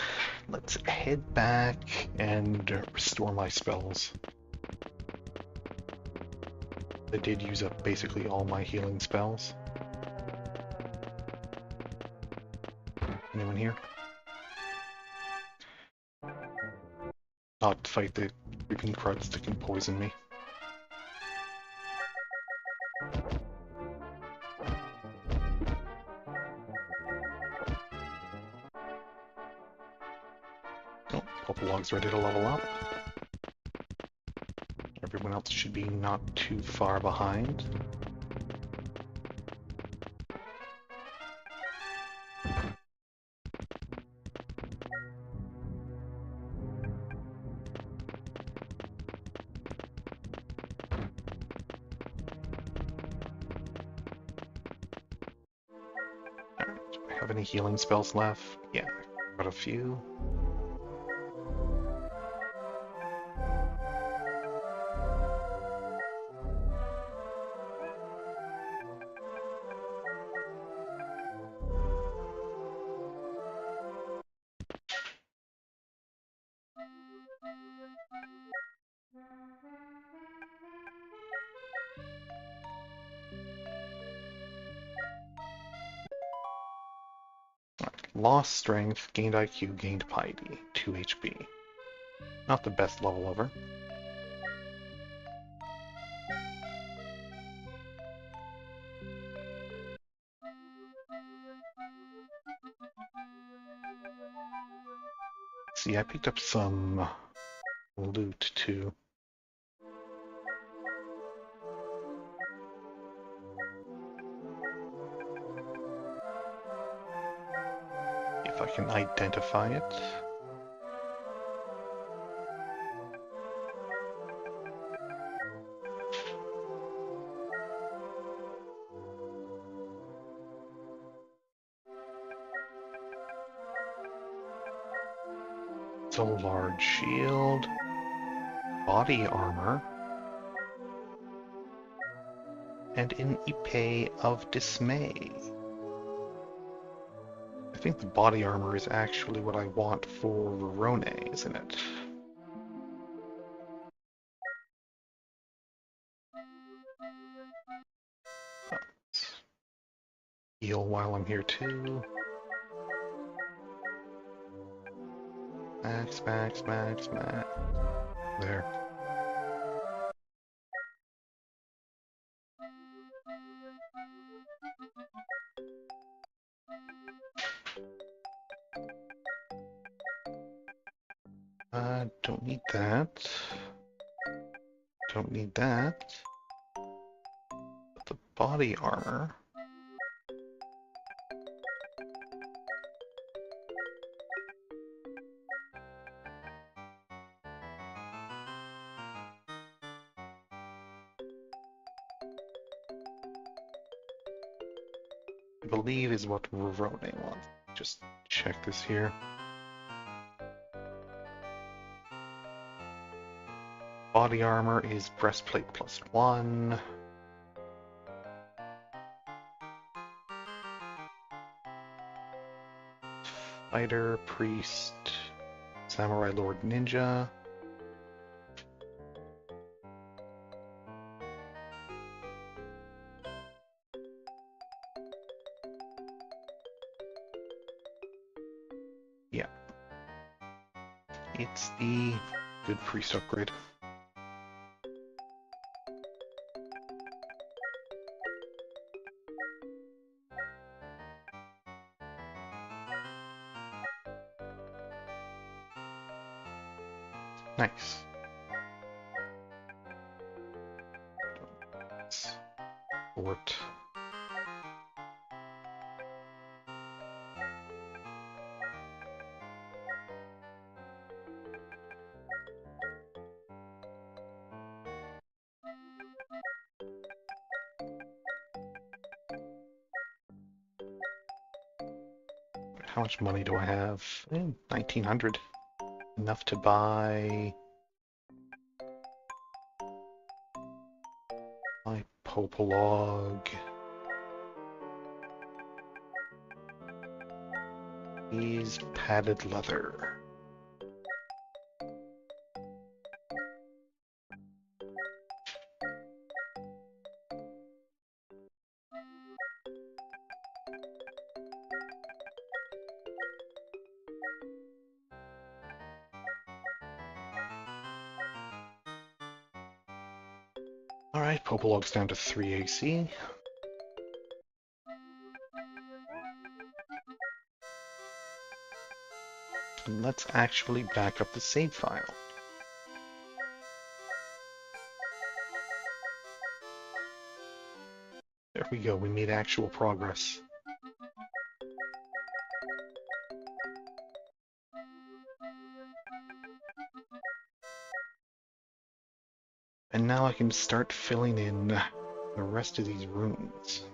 Let's head back and restore my spells. I did use up basically all my healing spells. Anyone here? Not fight the freaking cruds that can poison me. Oh, Popolog's ready to level up. Everyone else should be not too far behind. Have any healing spells left? Yeah, got a few. Lost strength, gained IQ, gained piety, 2 HP. Not the best level over. See, I picked up some loot too. If I can identify it. It's a large shield. Body armor. and an Ipe of Dismay. I think the body armor is actually what I want for Rorone, isn't it? Heal while I'm here too. Max, max, max, max. There. Don't need that. Don't need that. But the body armor. I believe is what Rorone wants. Just check this here. Body armor is breastplate +1. Fighter, priest, samurai, lord, ninja. Yeah. It's the good priest upgrade. Nice. Fort. How much money do I have? 1900. Enough to buy my Popolog. These padded leather. Alright, Popolog's down to 3 AC. And let's actually back up the save file. There we go, we made actual progress. And now I can start filling in the rest of these runes.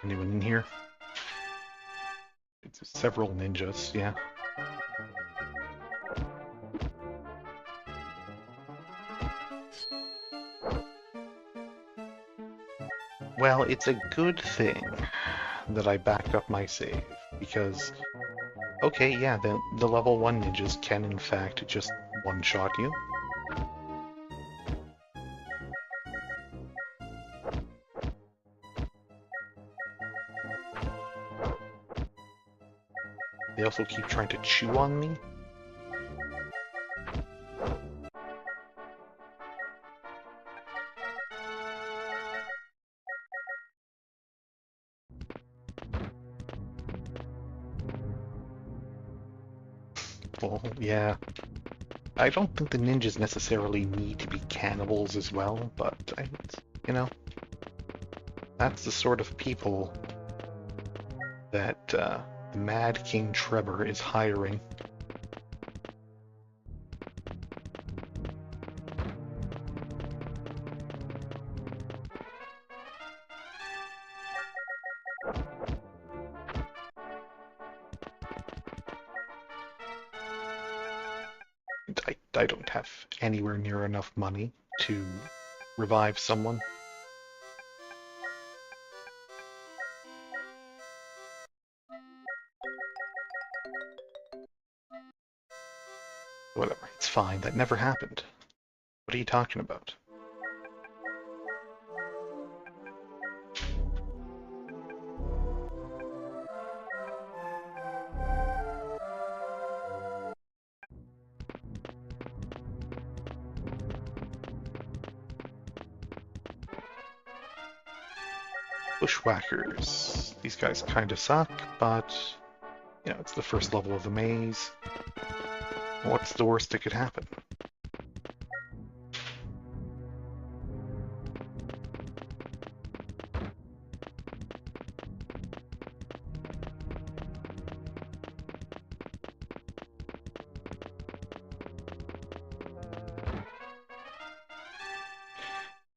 Anyone in here? It's several ninjas, yeah. Well, it's a good thing that I backed up my save, because, okay, yeah, the level 1 ninjas can in fact just one-shot you. They also keep trying to chew on me. Well, yeah. I don't think the ninjas necessarily need to be cannibals as well, but, you know, that's the sort of people that the Mad King Trevor is hiring. I don't have anywhere near enough money to revive someone. Whatever, it's fine. That never happened. What are you talking about? Bushwhackers. These guys kind of suck, but, you know, it's the first level of the maze. What's the worst that could happen?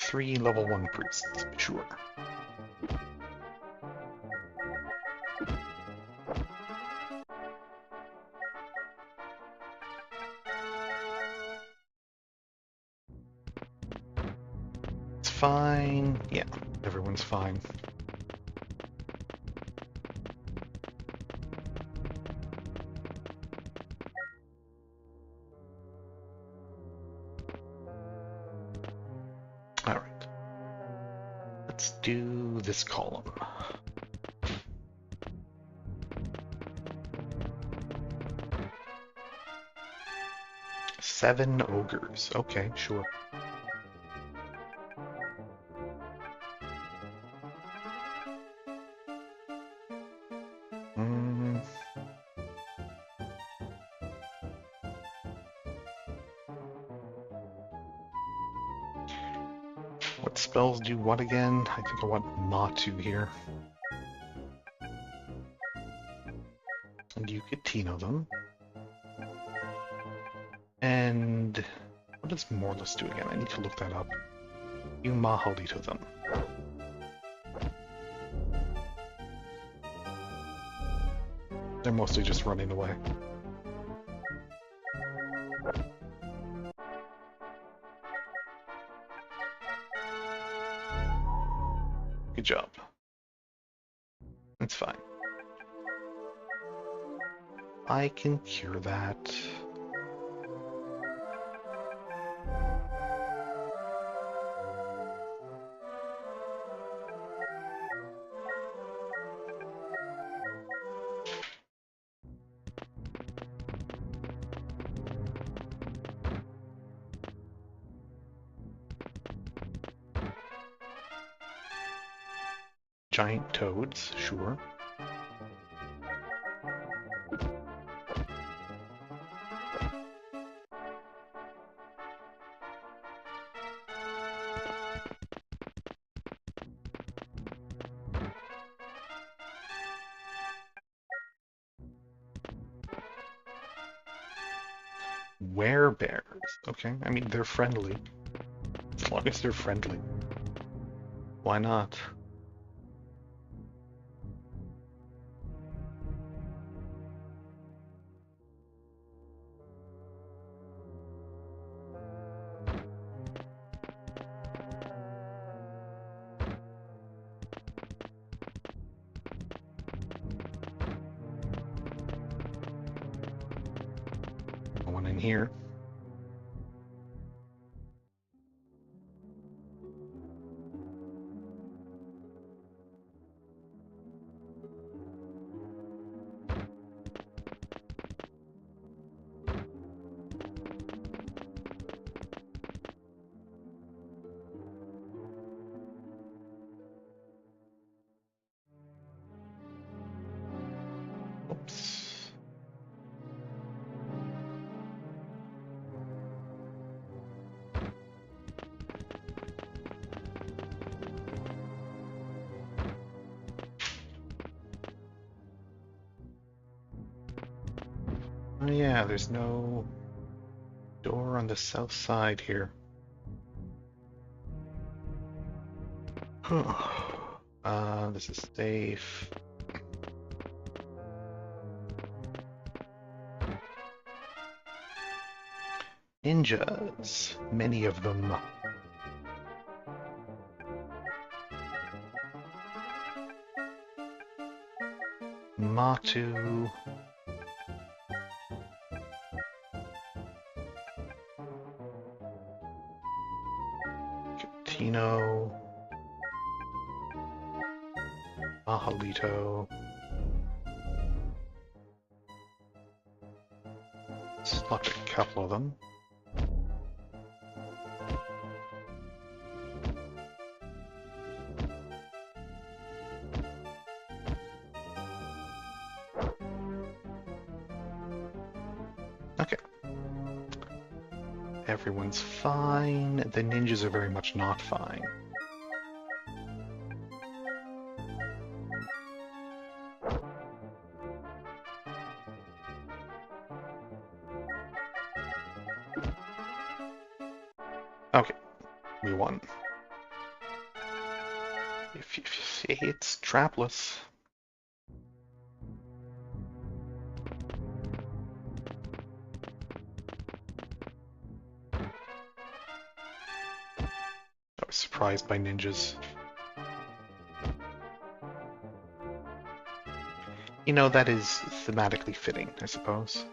Three level 1 priests, sure. It's fine. Yeah, everyone's fine. Alright. Let's do this column. Seven ogres. Okay, sure. What spells do what again? I think I want Matu here. And you get Tino them. And what does Morlus do again? I need to look that up. You Mahalito them. They're mostly just running away. Good job. It's fine. I can cure that. Giant toads, sure. Werebears. Okay, I mean, they're friendly. As long as they're friendly. Why not? No one in here. Oops. Oh yeah, there's no door on the south side here. This is safe. Ninjas, many of them. Matu. Tino. Mahalito. Select a couple of them. Okay. Everyone's fine. The ninjas are very much not fine. Okay, we won. If it's trapless. I was surprised by ninjas. You know, that is thematically fitting, I suppose.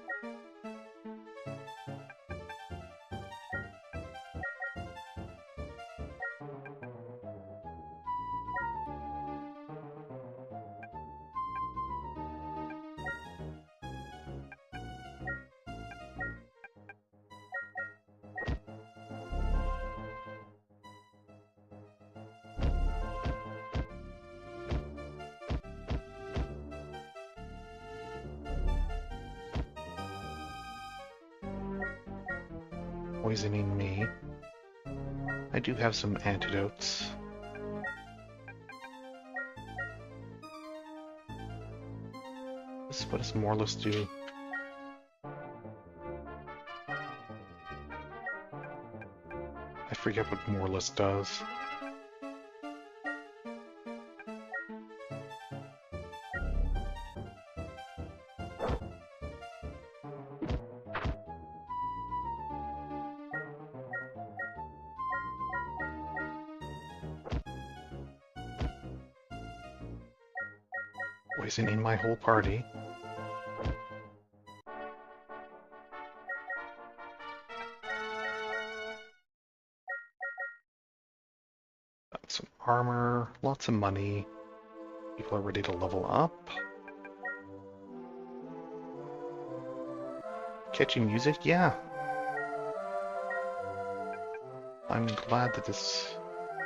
Poisoning me. I do have some antidotes. What does Moreless do? I forget what Moreless does. Poisoning my whole party. Got some armor, lots of money. People are ready to level up. Catchy music? Yeah. I'm glad that this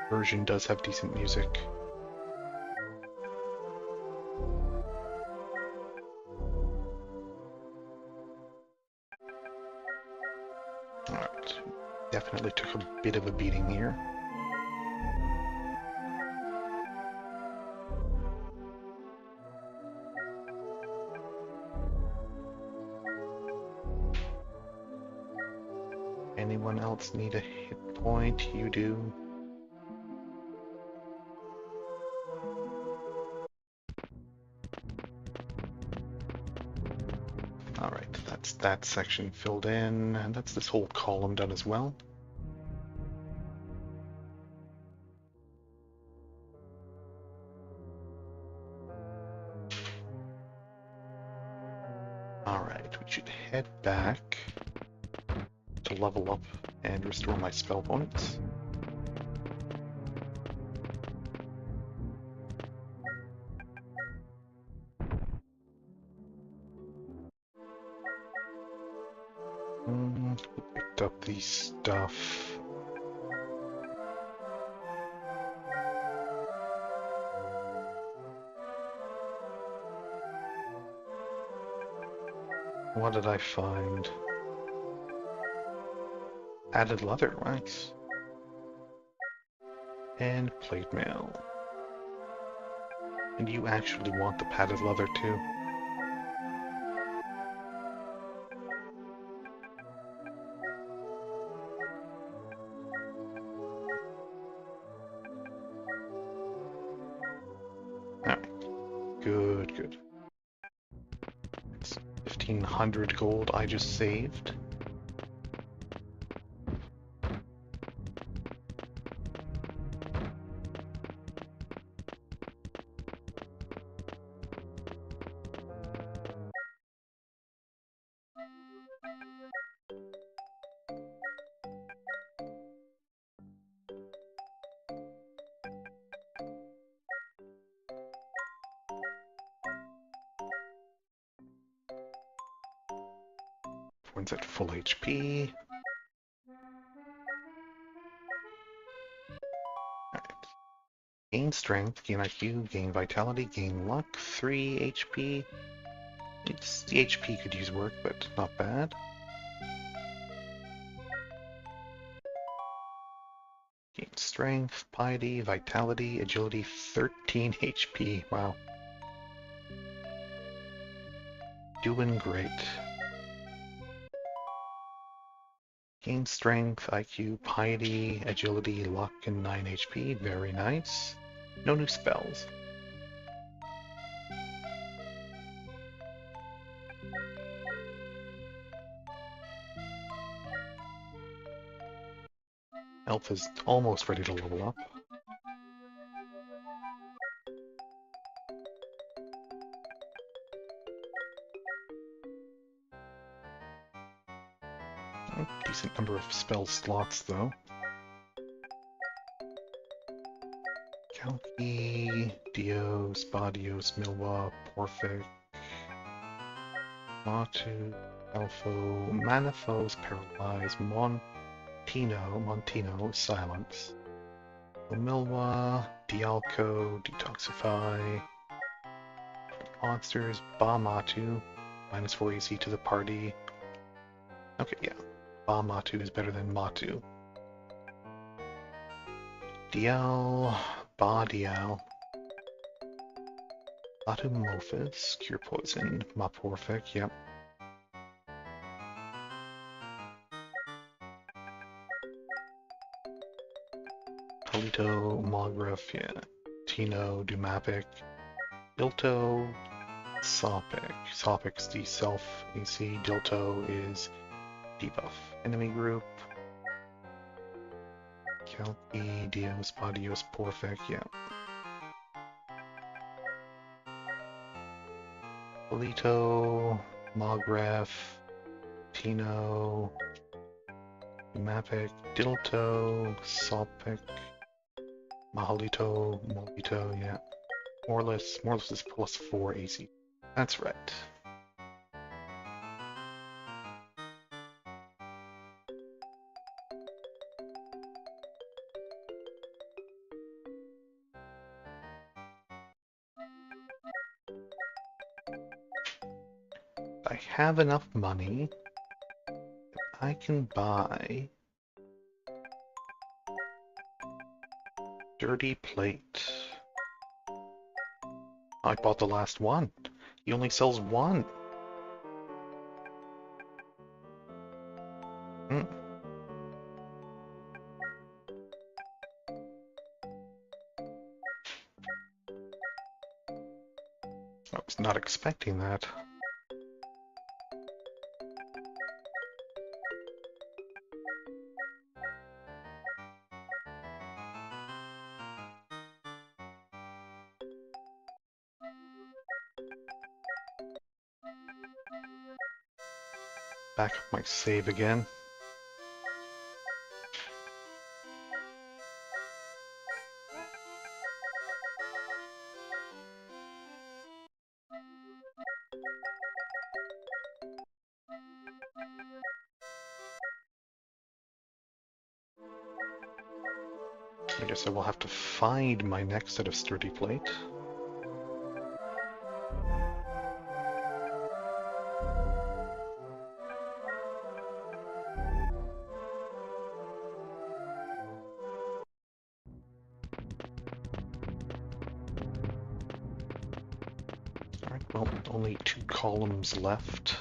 version does have decent music. Alright. Definitely took a bit of a beating here. Anyone else need a hit point? You do. Alright, that's that section filled in, and that's this whole column done as well. Alright, we should head back to level up and restore my spell points. We picked up the stuff. What did I find? Added leather, right? And plate mail. And you actually want the padded leather too? good, good. It's 1,500 gold I just saved. Everyone's at full HP. Alright. Gain strength, gain IQ, gain vitality, gain luck, 3 HP. The HP could use work, but not bad. Gain strength, piety, vitality, agility, 13 HP. Wow. Doing great. Gain strength, IQ, piety, agility, luck, and 9 HP. Very nice. No new spells. Elf is almost ready to level up. Decent number of spell slots, though. Kalki, Dios, Badios, Milwa, Porphic, Matu, Alpho, Manifos, Paralyze, Montino, Silence, Milwa, Dialco, Detoxify, Monsters, Matu, -4 AC to the party. Okay, yeah. Matu is better than Matu. Dial, Dial. Atomorphous, Cure Poison, Maporphic, yep. Polito, Mograph, yeah. Tino, Dumapic, Dilto, Sopic. Sopic's the self AC, Dilto is debuff. Enemy group. Kalki, Dios, Badios, Porphic, yeah. Polito, Mograph, Tino, Mapic, Dilto, Sopic, Mahalito, Molito, yeah. Morless is +4 AC. That's right. I have enough money. I can buy dirty plate. I bought the last one. He only sells one. I was not expecting that. Back up my save again. I guess I will have to find my next set of sturdy plate. Alright, well, only 2 columns left.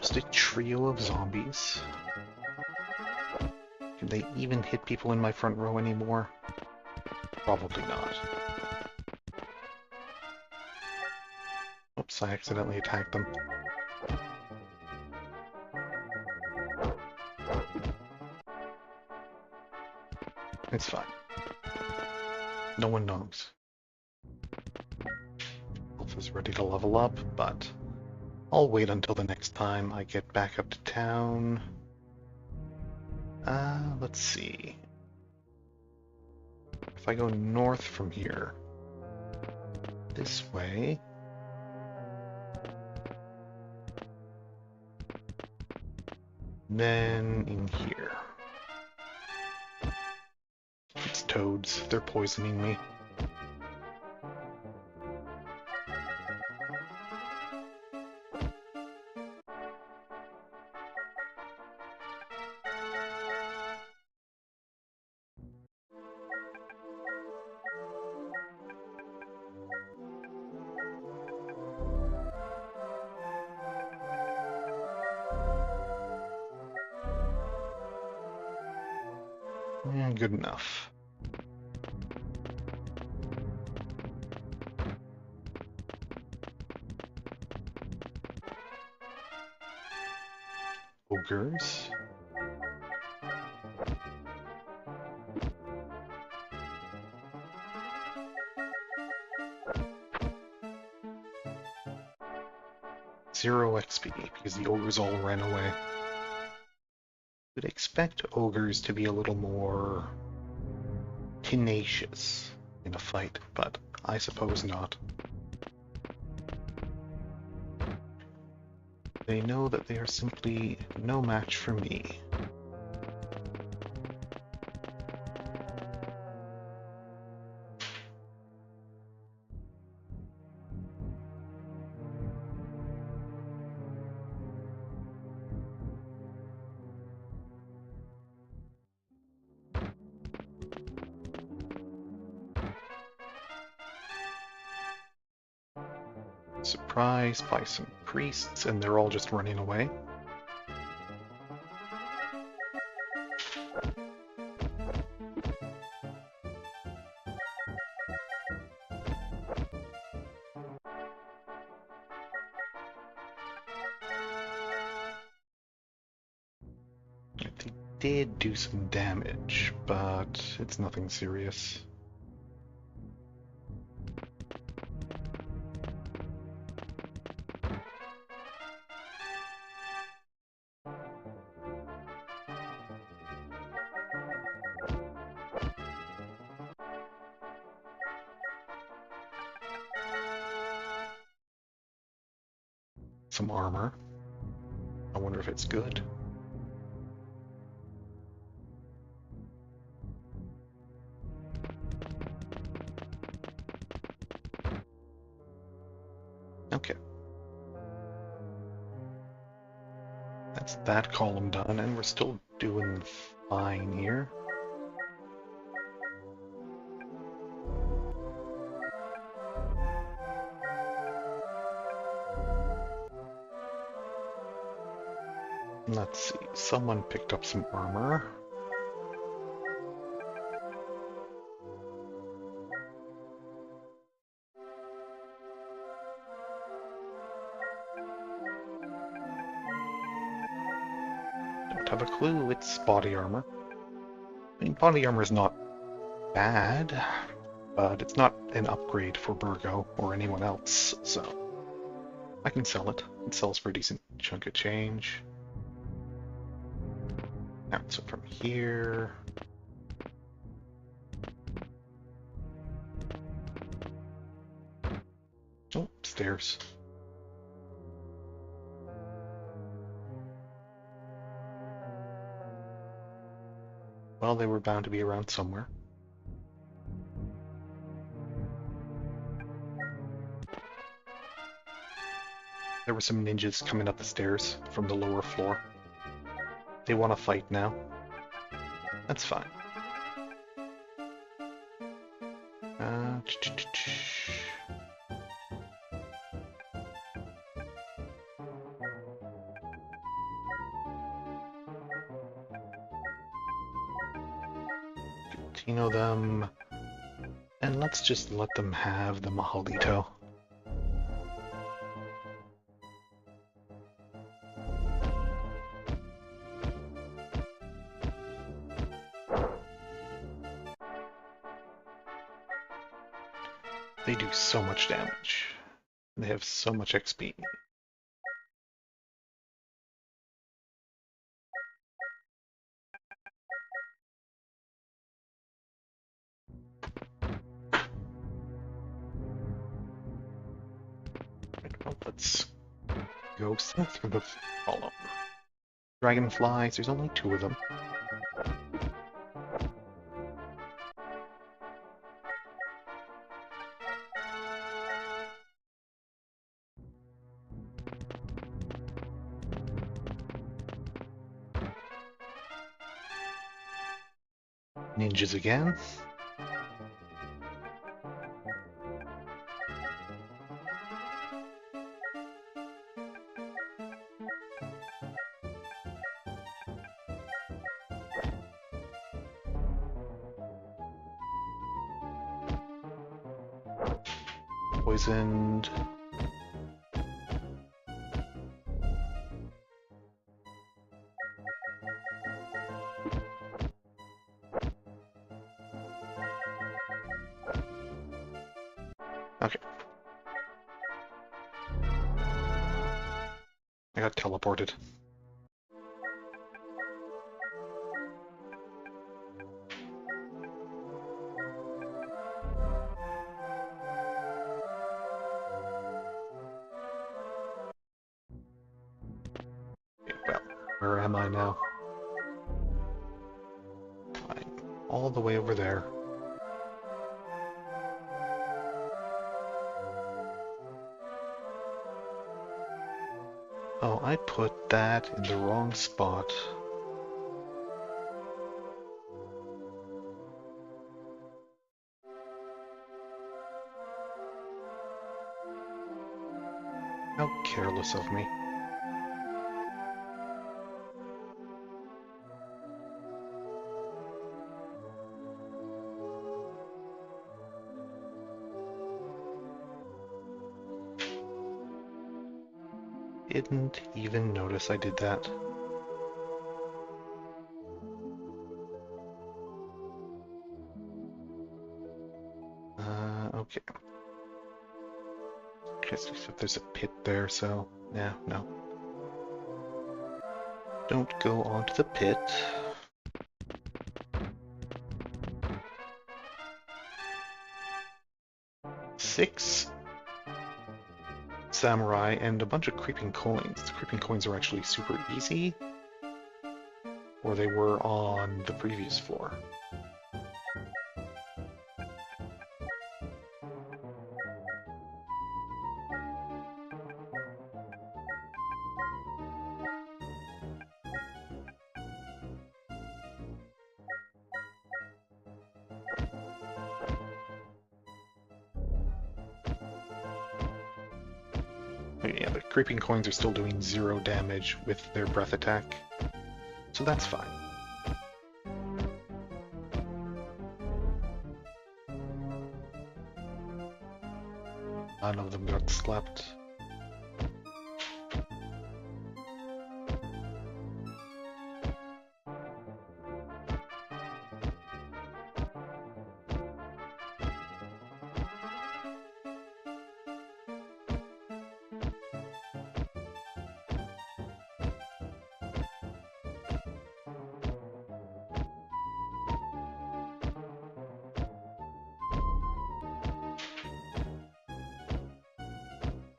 Just a trio of zombies. Can they even hit people in my front row anymore? Probably not. Oops, I accidentally attacked them. It's fine. No one knows. Wolf is ready to level up, but I'll wait until the next time I get back up to town. Let's see. If I go north from here, this way, then in here. It's toads. They're poisoning me. Good enough. Ogres. Zero XP because the ogres all ran away. Would expect ogres to be a little more tenacious in a fight, but I suppose not. They know that they are simply no match for me. Surprised by some priests, and they're all just running away. They did do some damage, but it's nothing serious. Some armor. I wonder if it's good. Okay. That's that column done, and we're still doing fine here. Let's see, someone picked up some armor. Don't have a clue, it's body armor. I mean, body armor is not bad, but it's not an upgrade for Burgo or anyone else, so I can sell it. It sells for a decent chunk of change. Alright, so from here... Oh, stairs. Well, they were bound to be around somewhere. There were some ninjas coming up the stairs from the lower floor. They want to fight now. That's fine. Latino them, and let's just let them have the Mahalito. They do so much damage. They have so much XP. Well, let's go through the column. Dragonflies, there's only 2 of them. Ninjas again. Poisoned. Okay. I got teleported. Well, where am I now? I'm all the way over there. Oh, I put that in the wrong spot. How careless of me. Didn't even notice I did that. Okay. Guess if there's a pit there, so yeah, no. Don't go onto the pit. Six samurai and a bunch of creeping coins. The creeping coins are actually super easy, or they were on the previous floor. Yeah, the creeping coins are still doing 0 damage with their breath attack, so that's fine. None of them got slapped.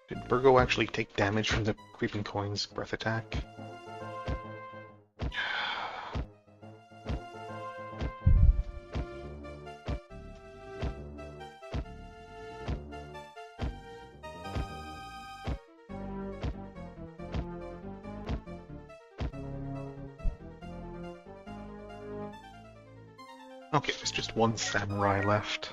Did Virgo actually take damage from the creeping coins breath attack? Okay, there's just 1 samurai left.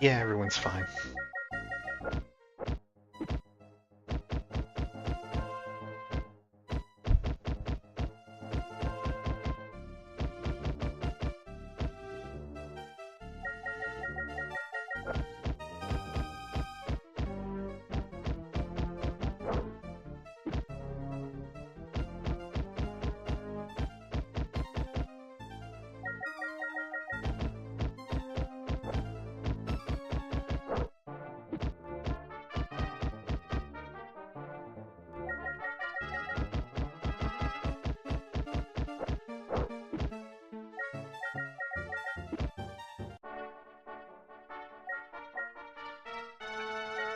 Yeah, everyone's fine.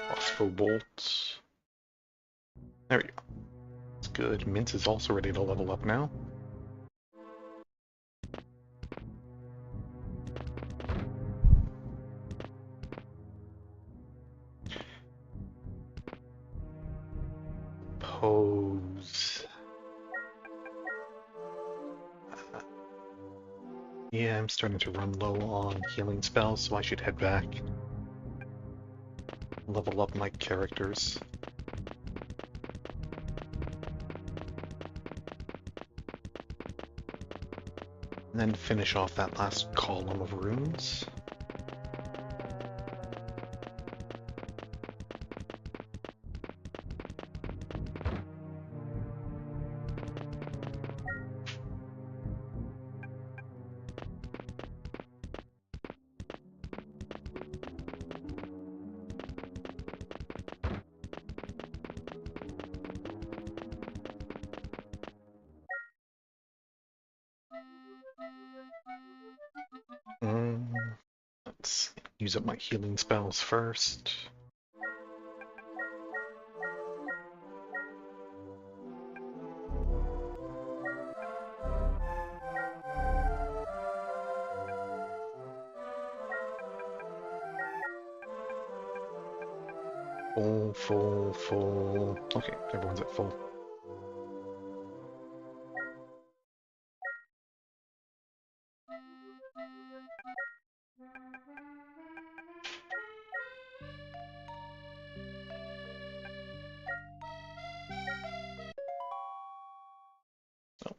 Crossbow bolts. There we go. It's good. Mince is also ready to level up now. Pose. Yeah, I'm starting to run low on healing spells, so I should head back. Level up my characters. And then finish off that last column of runes. Let's use up my healing spells first. Full. Okay, everyone's at full. Oh,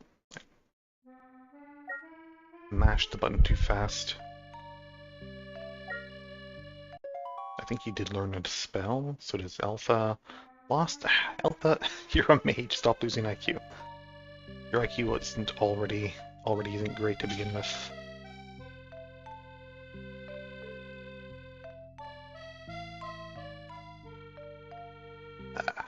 I mashed the button too fast. I think he did learn a spell, so does Alpha. Lost? Alpha, you're a mage, stop losing IQ. Your IQ isn't already isn't great to begin with. Ah.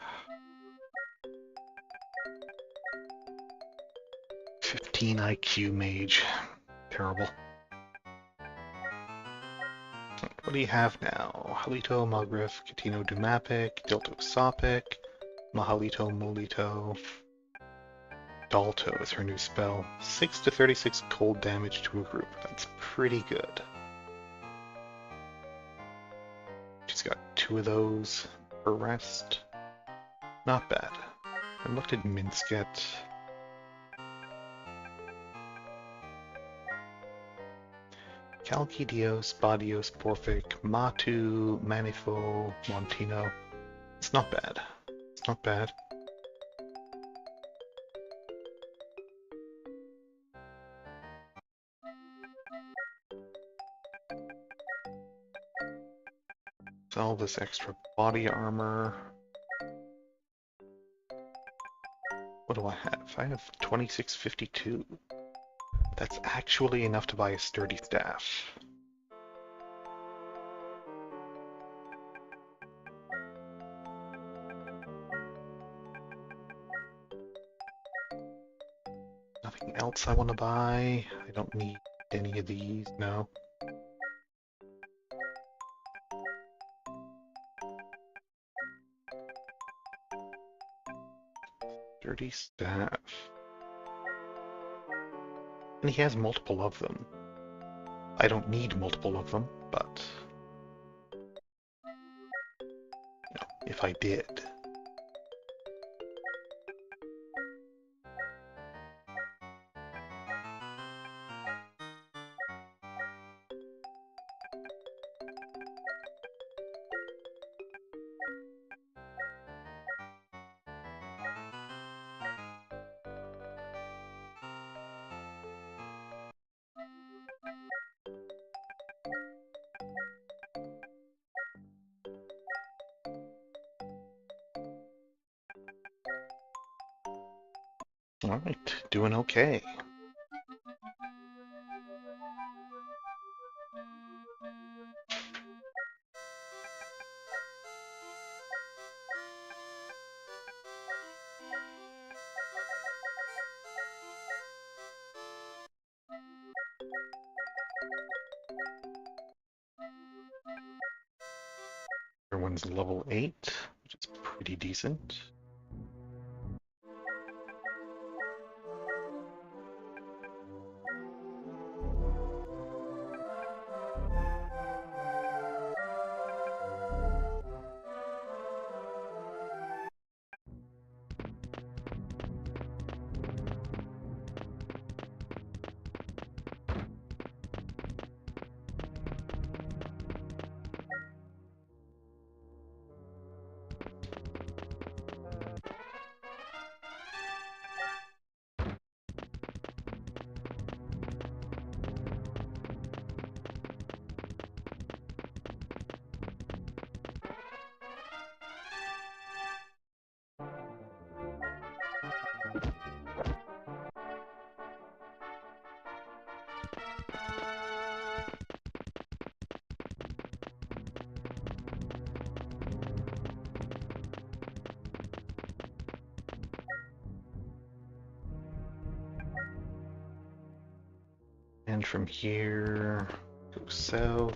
15 IQ mage. Terrible. What do you have now? Halito, Magrif, Katino, Dumapic, Dilto, Sopic, Mahalito, Molito. Dalto is her new spell. 6 to 36 cold damage to a group. That's pretty good. She's got 2 of those per rest. Not bad. And what did Minsk get? Calcidios, Badios, Porphic, Matu, Manifo, Montino. It's not bad. It's not bad. Sell this extra body armor. What do I have? I have 2652. That's actually enough to buy a sturdy staff. Nothing else I want to buy. I don't need any of these, no. Sturdy staff. And he has multiple of them. I don't need multiple of them, but if I did. Alright, doing okay. Everyone's level 8, which is pretty decent. And from here, go south.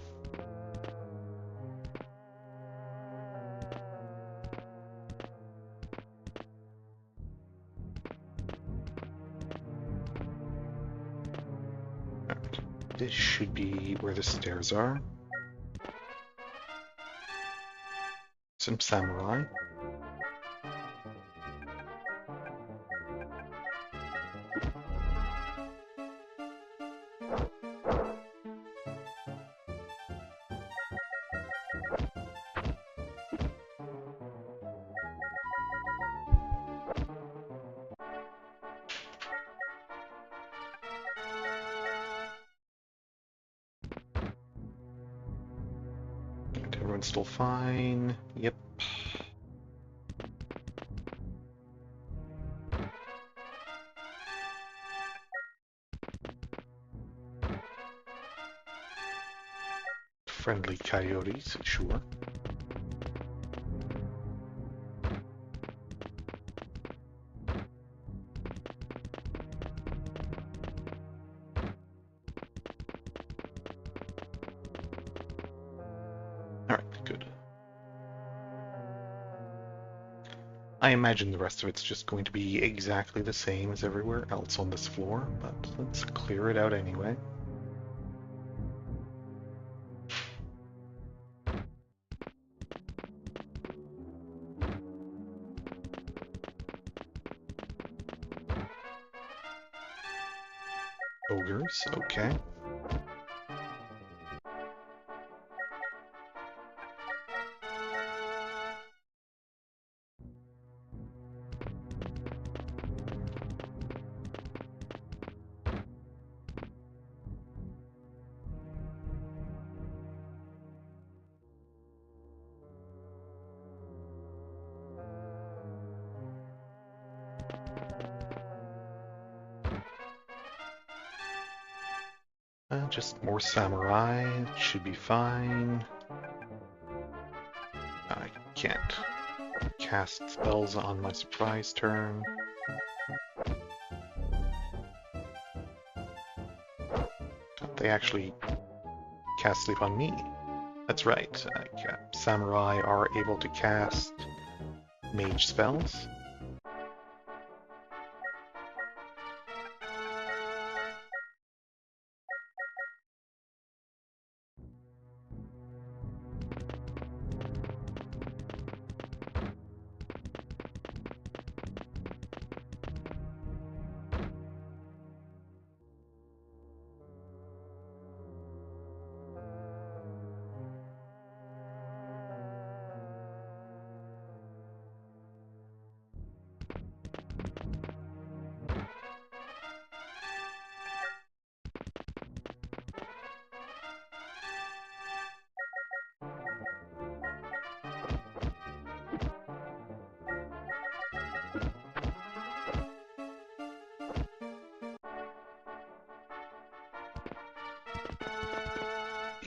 This should be where the stairs are. Some samurai. And everyone's still fine. Yep. Friendly coyotes, sure. Alright, good. I imagine the rest of it's just going to be exactly the same as everywhere else on this floor, but let's clear it out anyway. Ogres, okay. Just more samurai, should be fine. I can't cast spells on my surprise turn. They actually cast sleep on me. That's right, samurai are able to cast mage spells.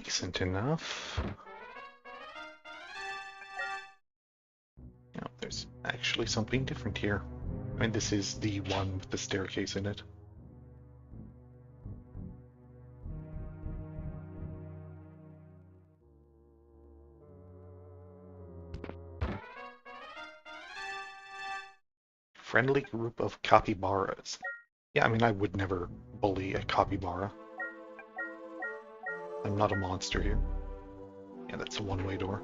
decent enough. Oh, there's actually something different here. I mean, this is the one with the staircase in it. Friendly group of capybaras. Yeah, I mean, I would never bully a capybara. I'm not a monster here. Yeah, that's a one-way door.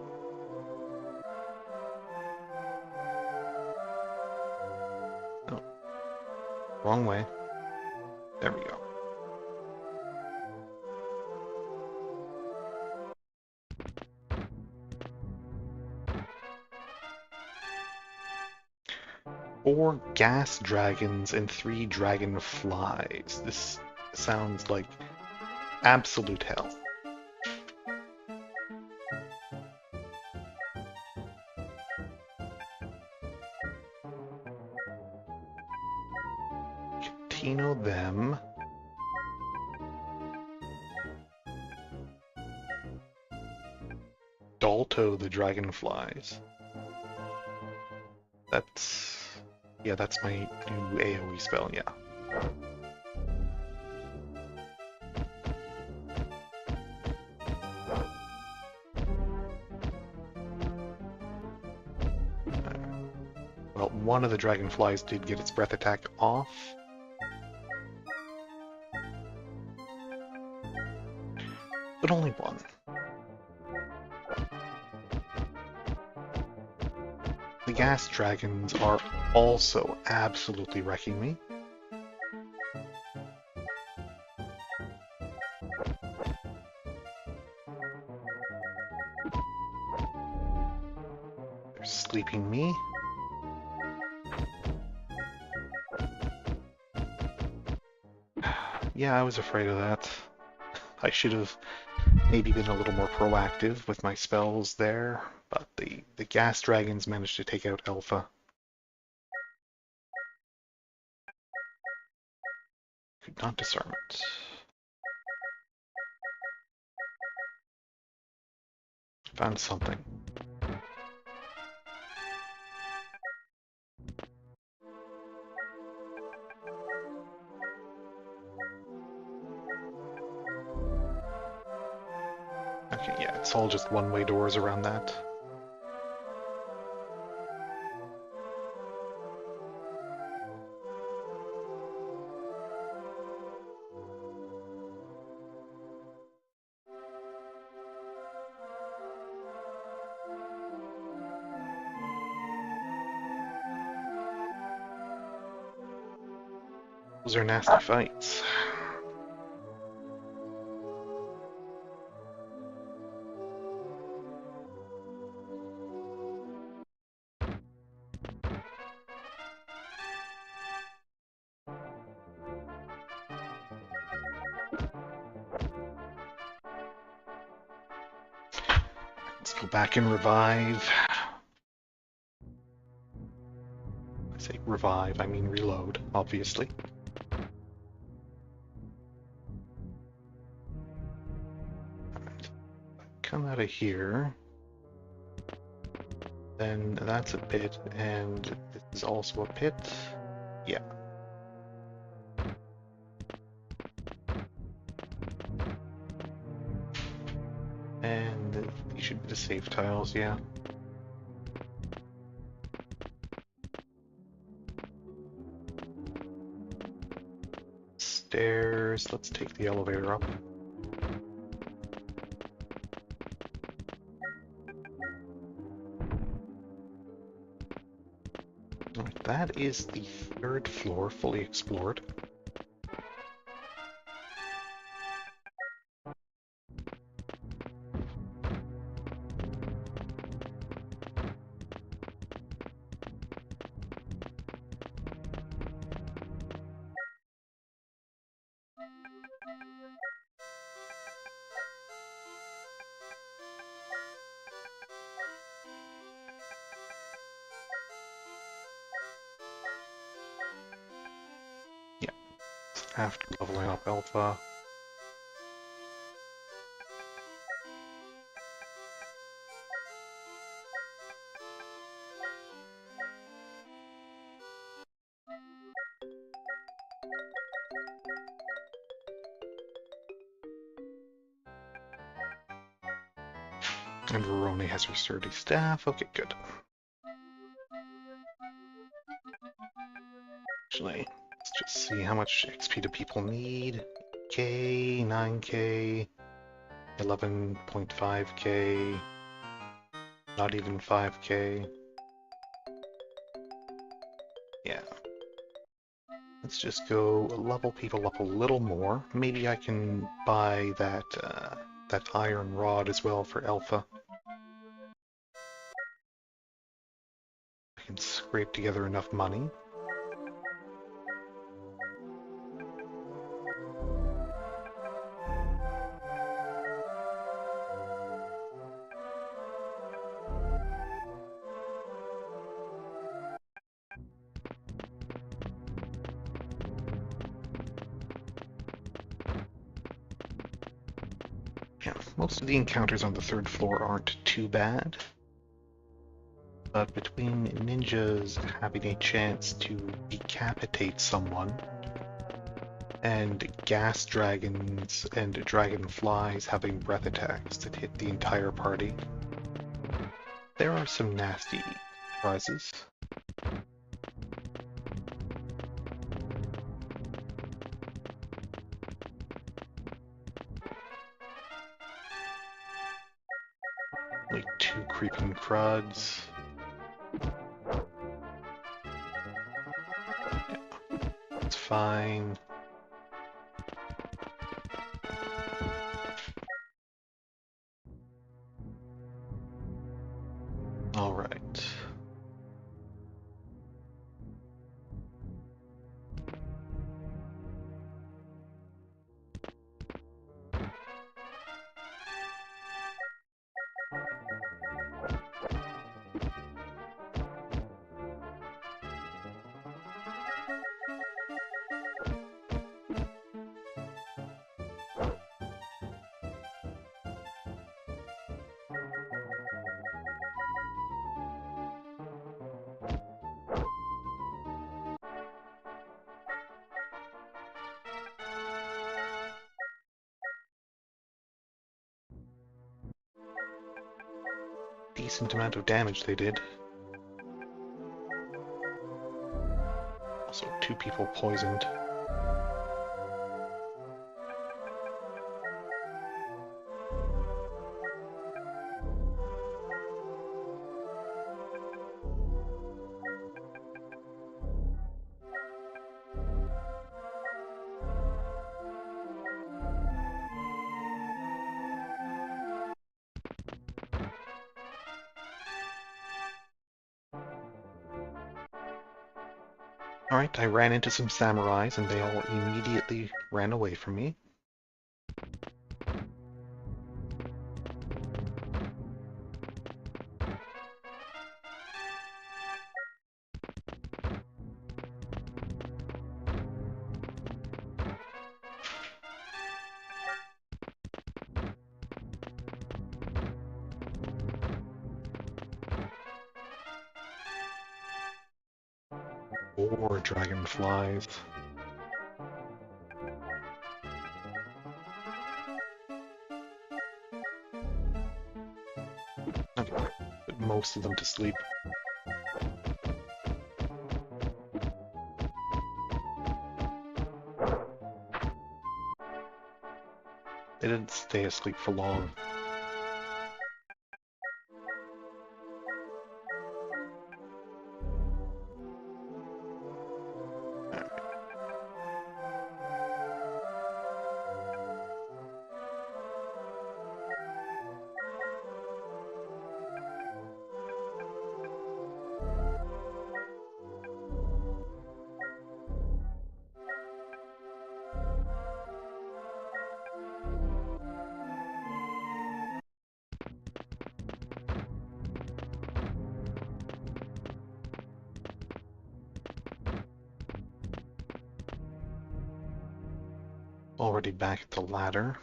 Oh, wrong way. There we go. Four gas dragons and 3 dragonflies. This sounds like absolute hell. Catino them. Dalto the dragonflies. Yeah, that's my new AoE spell, yeah. Well, one of the dragonflies did get its breath attack off. But only one. The gas dragons are also absolutely wrecking me. They're sleeping me. Yeah, I was afraid of that. I should have maybe been a little more proactive with my spells there, but the gas dragons managed to take out Alpha. Could not discern it. Found something. Okay, yeah, it's all just one-way doors around that. Those are nasty fights. Let's go back and revive. I say revive, I mean reload, obviously. Alright. Come out of here. Then that's a pit, and this is also a pit. Yeah. And these should be the save tiles, yeah. Stairs, let's take the elevator up. That is the 3rd floor fully explored. After leveling up Alpha. And Verone has her sturdy staff. Okay, good. Actually, let's just see how much XP do people need. K, 9K, 11.5K, not even 5K. Yeah. Let's just go level people up a little more. Maybe I can buy that that iron rod as well for Alpha. I can scrape together enough money. Yeah, most of the encounters on the third floor aren't too bad. But between ninjas having a chance to decapitate someone, and gas dragons and dragonflies having breath attacks that hit the entire party, there are some nasty surprises. Like 2 creeping cruds. Yeah, that's fine. All right. Decent amount of damage they did. Also, 2 people poisoned. Alright, I ran into some samurais and they all immediately ran away from me. Or dragonflies. Okay, put most of them to sleep. They didn't stay asleep for long. Already back at the ladder.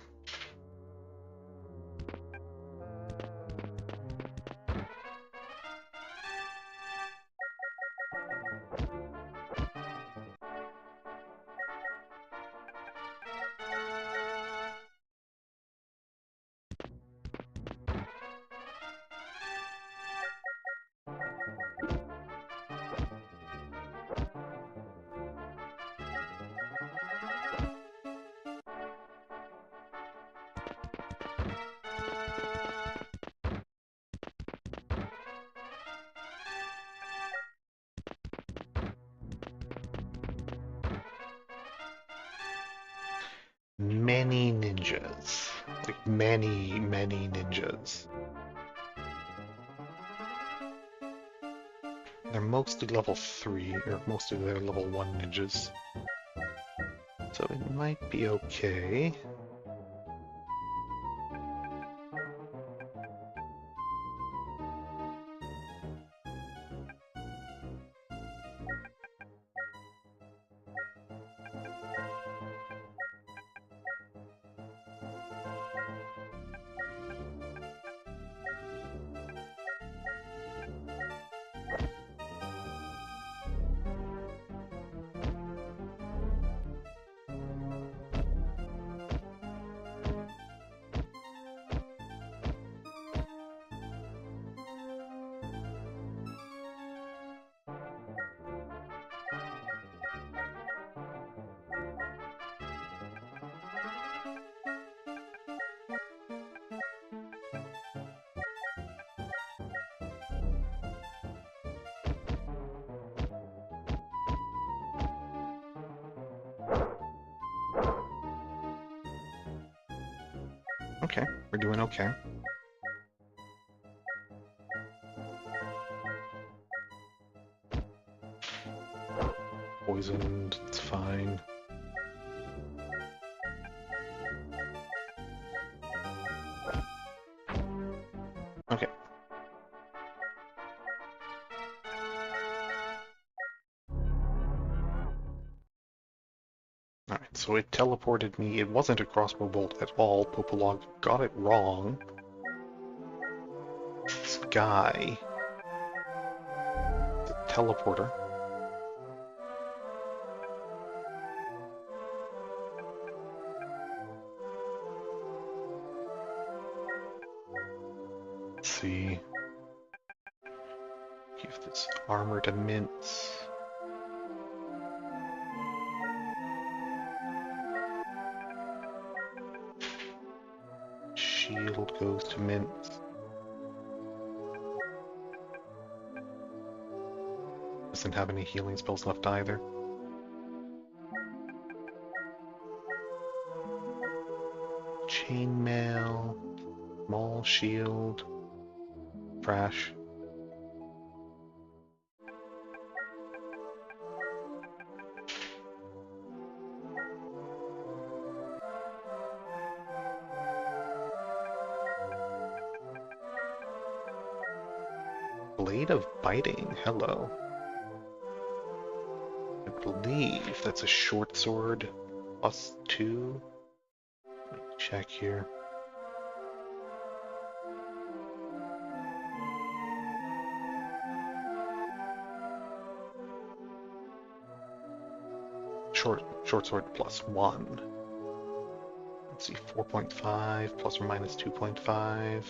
ninjas. Like many, many ninjas. They're mostly level 3, or mostly they're level 1 ninjas. So it might be okay. Okay, we're doing okay. Poisoned, it's fine. Okay. Alright, so it teleported me. It wasn't a crossbow bolt at all. Popolog got it wrong. This guy, the teleporter. Let's see. Give this armor to Mince. Shield goes to Mince. Doesn't have any healing spells left either. Chainmail, Maul Shield, Trash. Blade of Biting, hello. I believe that's a short sword +2. Let me check here. Short sword +1. Let's see, 4.5 plus or minus 2.5.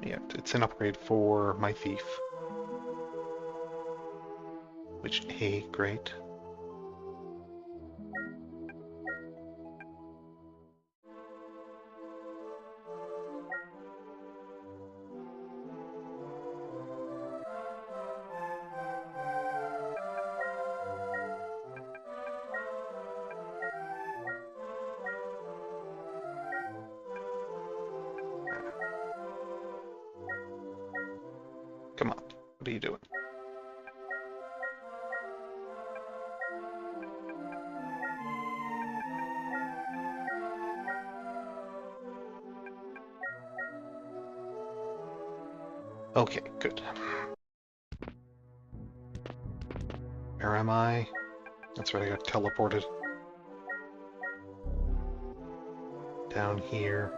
Yeah, it's an upgrade for my thief. Which, hey, great. Come on, what are you doing? Okay, good. Where am I? That's right, I got teleported. Down here.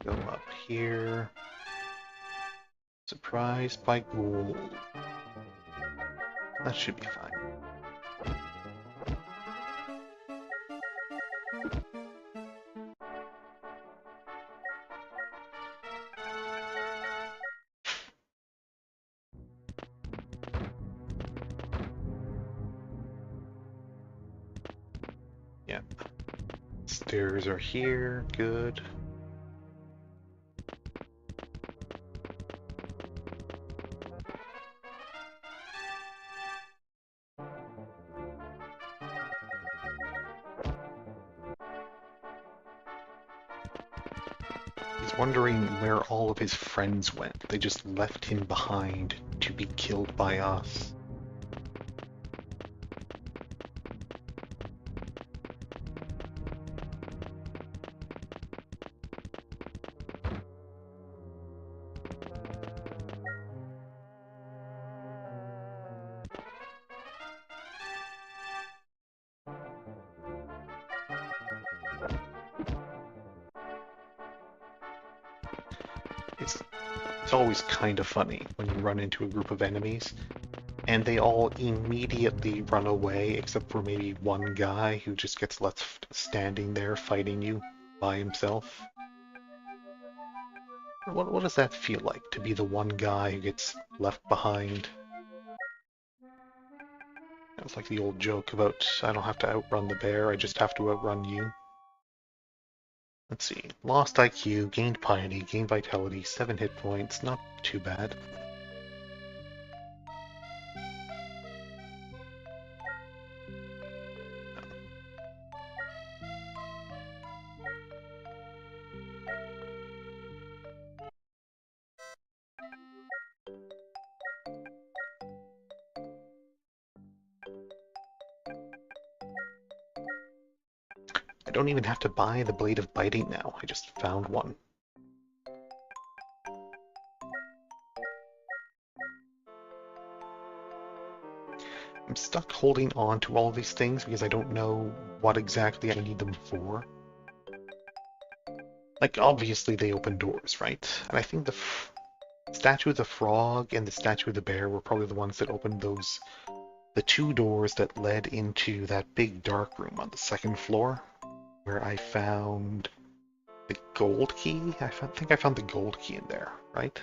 Go up here. Surprised by ghoul. That should be fine. Yep. Stairs are here, good. He's wondering where all of his friends went. They just left him behind to be killed by us. It's always kind of funny when you run into a group of enemies and they all immediately run away except for maybe one guy who just gets left standing there fighting you by himself. What does that feel like, to be the one guy who gets left behind? It's like the old joke about, I don't have to outrun the bear, I just have to outrun you. Let's see. Lost IQ, gained piety, gained vitality, 7 hit points, not too bad. I don't even have to buy the Blade of Biting now, I just found one. I'm stuck holding on to all these things because I don't know what exactly I need them for. Like, obviously they open doors, right? And I think the Statue of the Frog and the Statue of the Bear were probably the ones that opened those, the 2 doors that led into that big dark room on the 2nd floor, where I found the gold key. I think I found the gold key in there, right?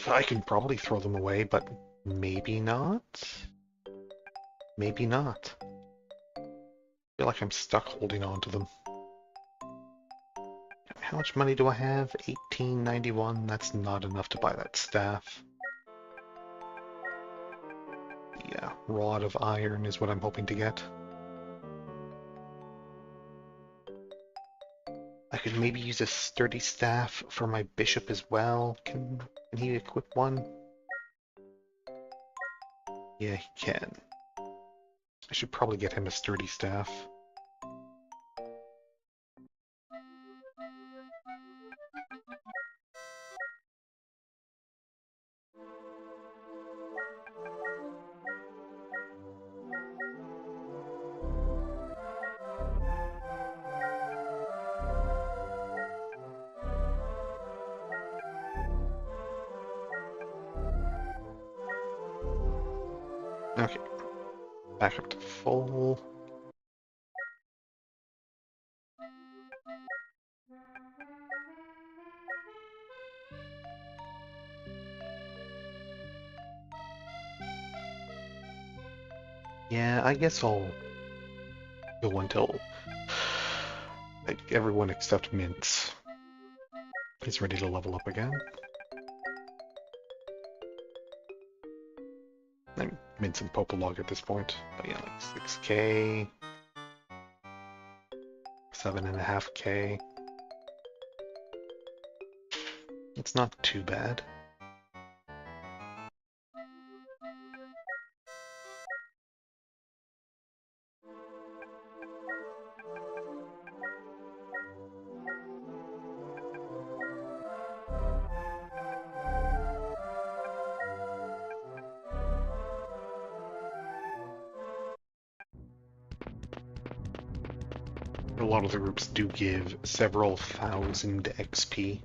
I can probably throw them away, but maybe not. Maybe not. I feel like I'm stuck holding on to them. How much money do I have? 1891. That's not enough to buy that staff. Yeah, Rod of Iron is what I'm hoping to get. I could maybe use a sturdy staff for my bishop as well. Can he equip one? Yeah, he can. I should probably get him a sturdy staff. Okay, back up to full. Yeah, I guess I'll go until like everyone except Mintz is ready to level up again. I'm Mintz and Popolog at this point, but yeah, like 6k, 7.5k. It's not too bad. A lot of the groups do give several thousand XP.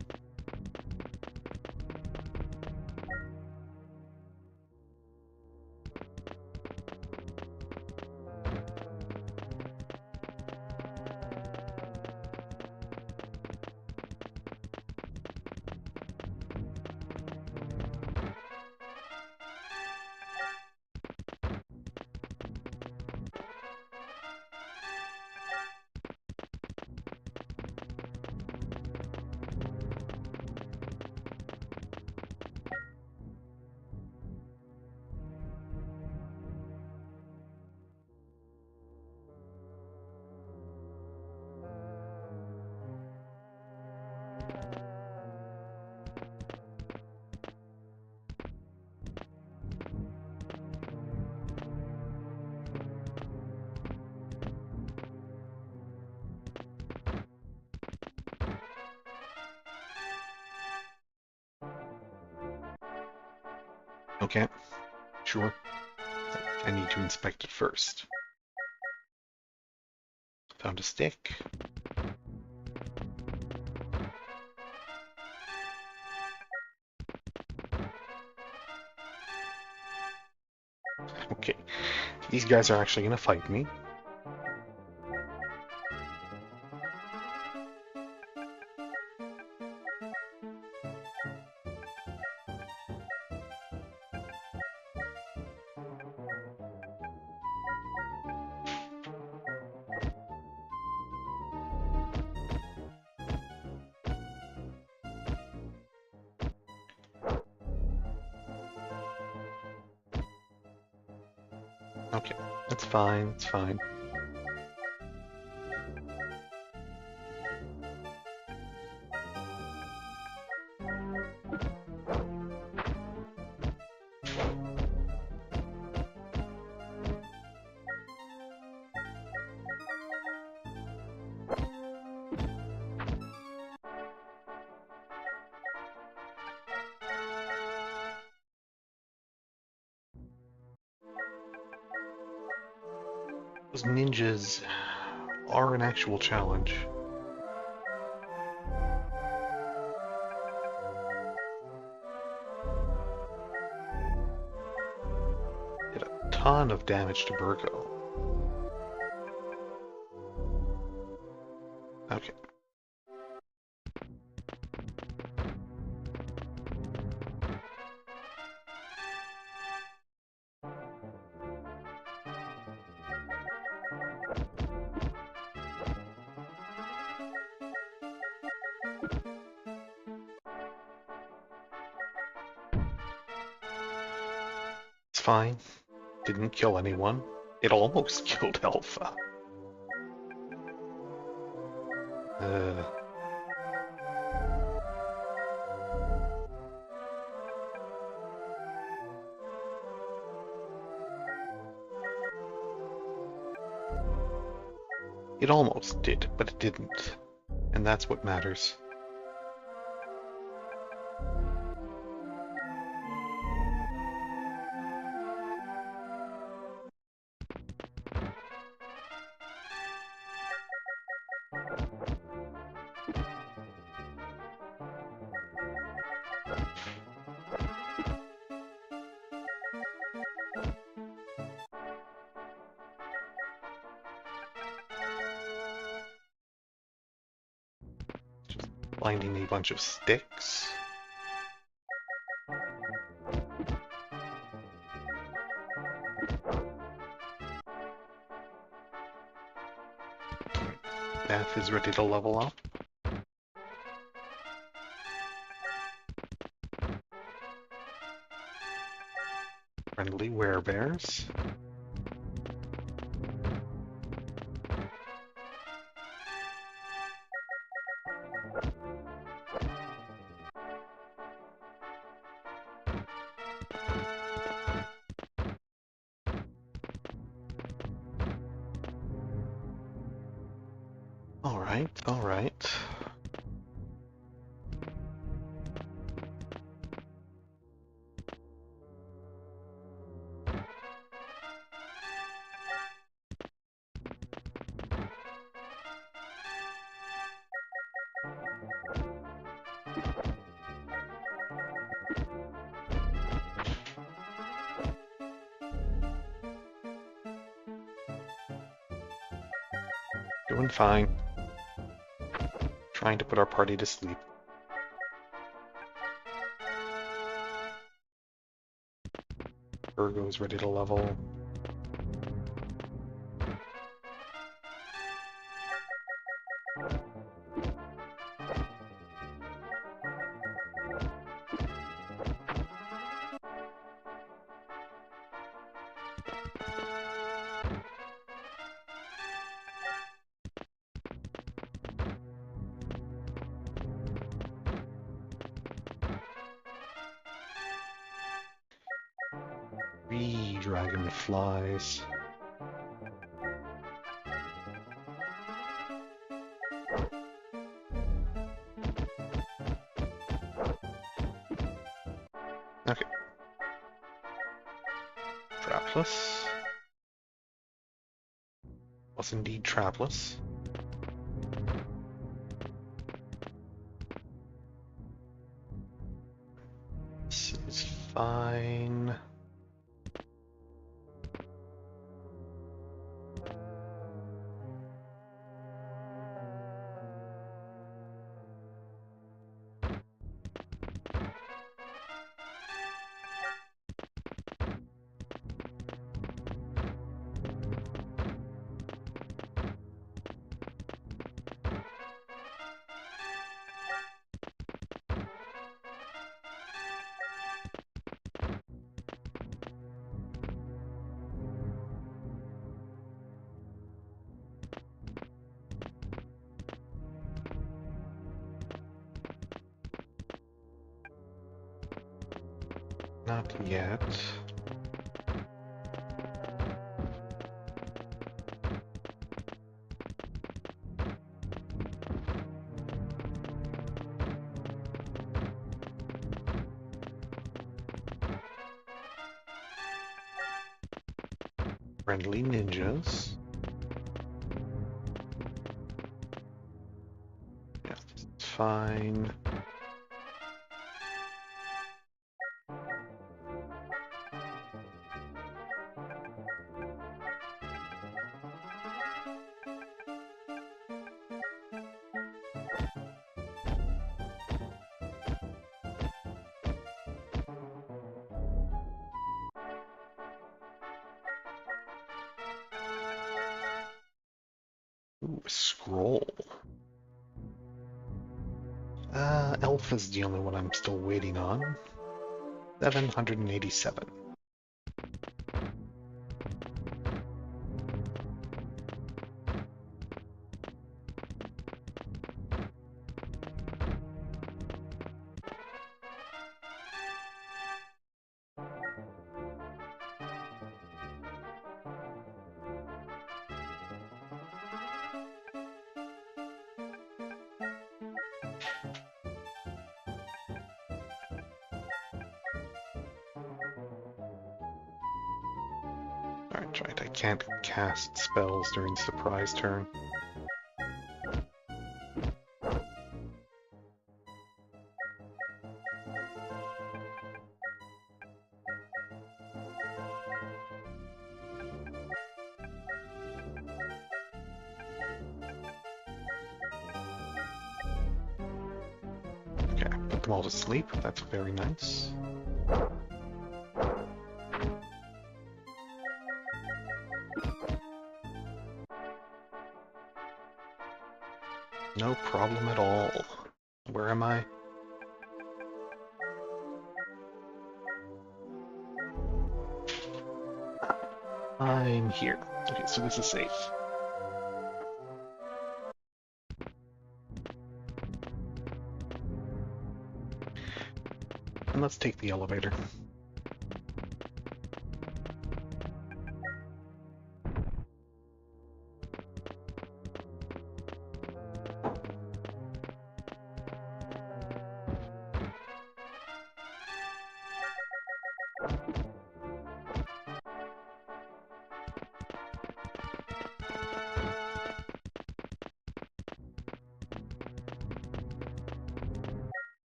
Okay, sure. I need to inspect it first. Found a stick. Okay, these guys are actually going to fight me. Okay, that's fine, it's fine. Those ninjas are an actual challenge. Did a ton of damage to Virgo. Okay. It's fine. Didn't kill anyone. It almost killed Alpha. Uh, it almost did, but it didn't. And that's what matters. Just finding a bunch of sticks. Beth is ready to level up. Friendly werebears. Alright, alright. Doing fine. Trying to put our party to sleep. Virgo's ready to level. Dragonflies. Okay. trapless. Was indeed trapless. This is fine. Not yet. Friendly ninjas. Yeah, it's fine. Ooh, a scroll. Elf is the only one I'm still waiting on. 787. Alright, I can't cast spells during surprise turn. Okay, put them all to sleep. That's very nice. No problem at all. Where am I? I'm here. Okay, so this is safe. And let's take the elevator.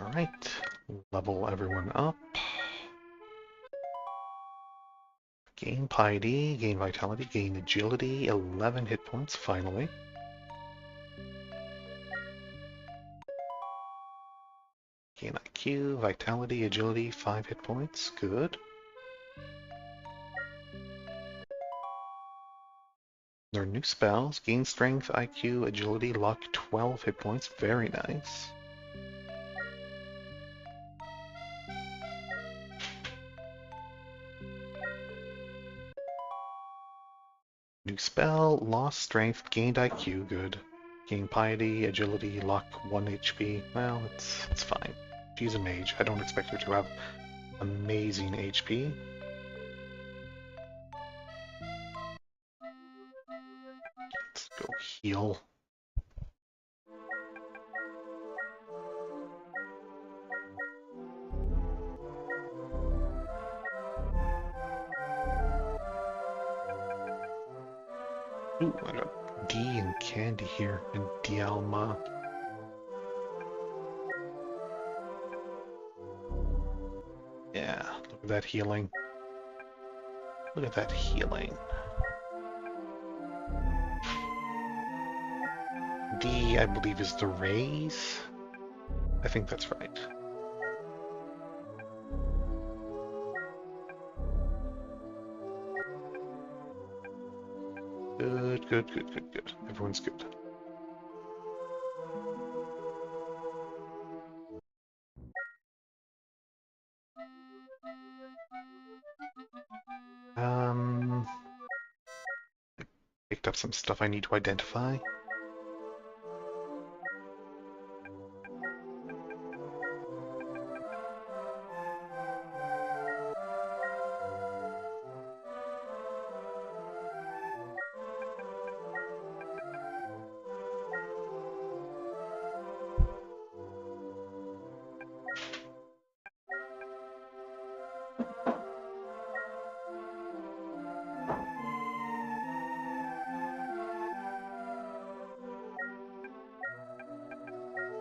Alright, level everyone up. Gain piety, gain vitality, gain agility, 11 hit points, finally. Gain IQ, vitality, agility, 5 hit points, good. Learn new spells, gain strength, IQ, agility, luck, 12 hit points, very nice. New spell, lost strength, gained IQ, good. Gain piety, agility, luck, 1 HP. Well, it's fine. She's a mage. I don't expect her to have amazing HP. Let's go heal. Ooh, I got D and candy here, and Dialma. Yeah, look at that healing. Look at that healing. D, I believe, is the raise. I think that's right. Good, good, good, good, good. Everyone's good. Picked up some stuff I need to identify.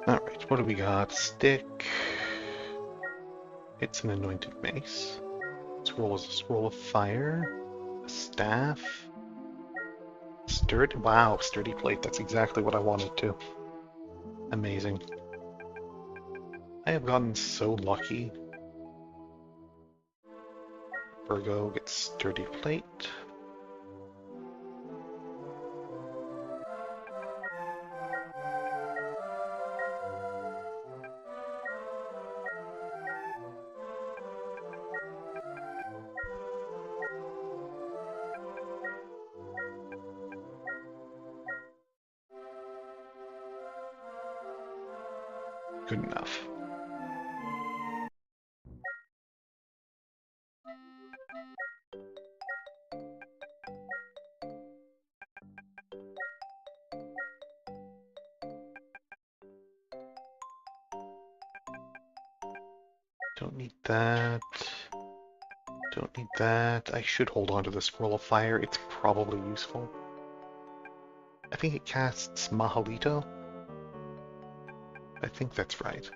Alright, what do we got? Stick. It's an anointed mace. Scroll is a scroll of fire. A staff. Sturdy. Wow, sturdy plate. That's exactly what I wanted to. Amazing. I have gotten so lucky. Virgo gets sturdy plate. Good enough. Don't need that. Don't need that. I should hold on to the scroll of fire. It's probably useful. I think it casts Mahalito. I think that's right.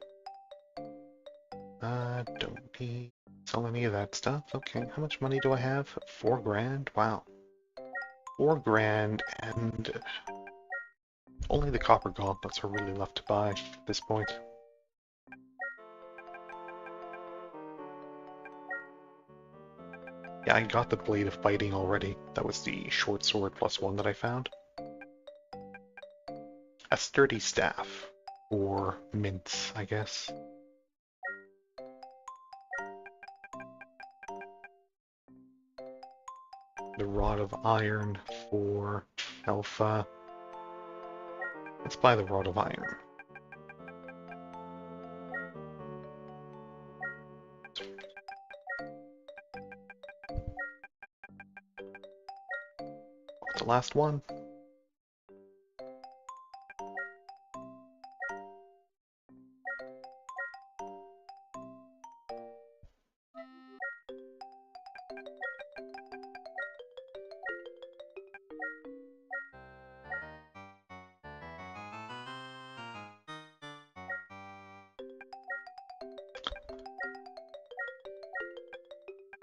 Don't need so any of that stuff. Okay, how much money do I have? 4 grand? Wow. 4 grand, and only the copper gauntlets are really left to buy at this point. Yeah, I got the Blade of Fighting already. That was the short sword +1 that I found. A sturdy staff. Or mints, I guess. The Rod of Iron for Alpha. Let's buy the Rod of Iron. What's the last one?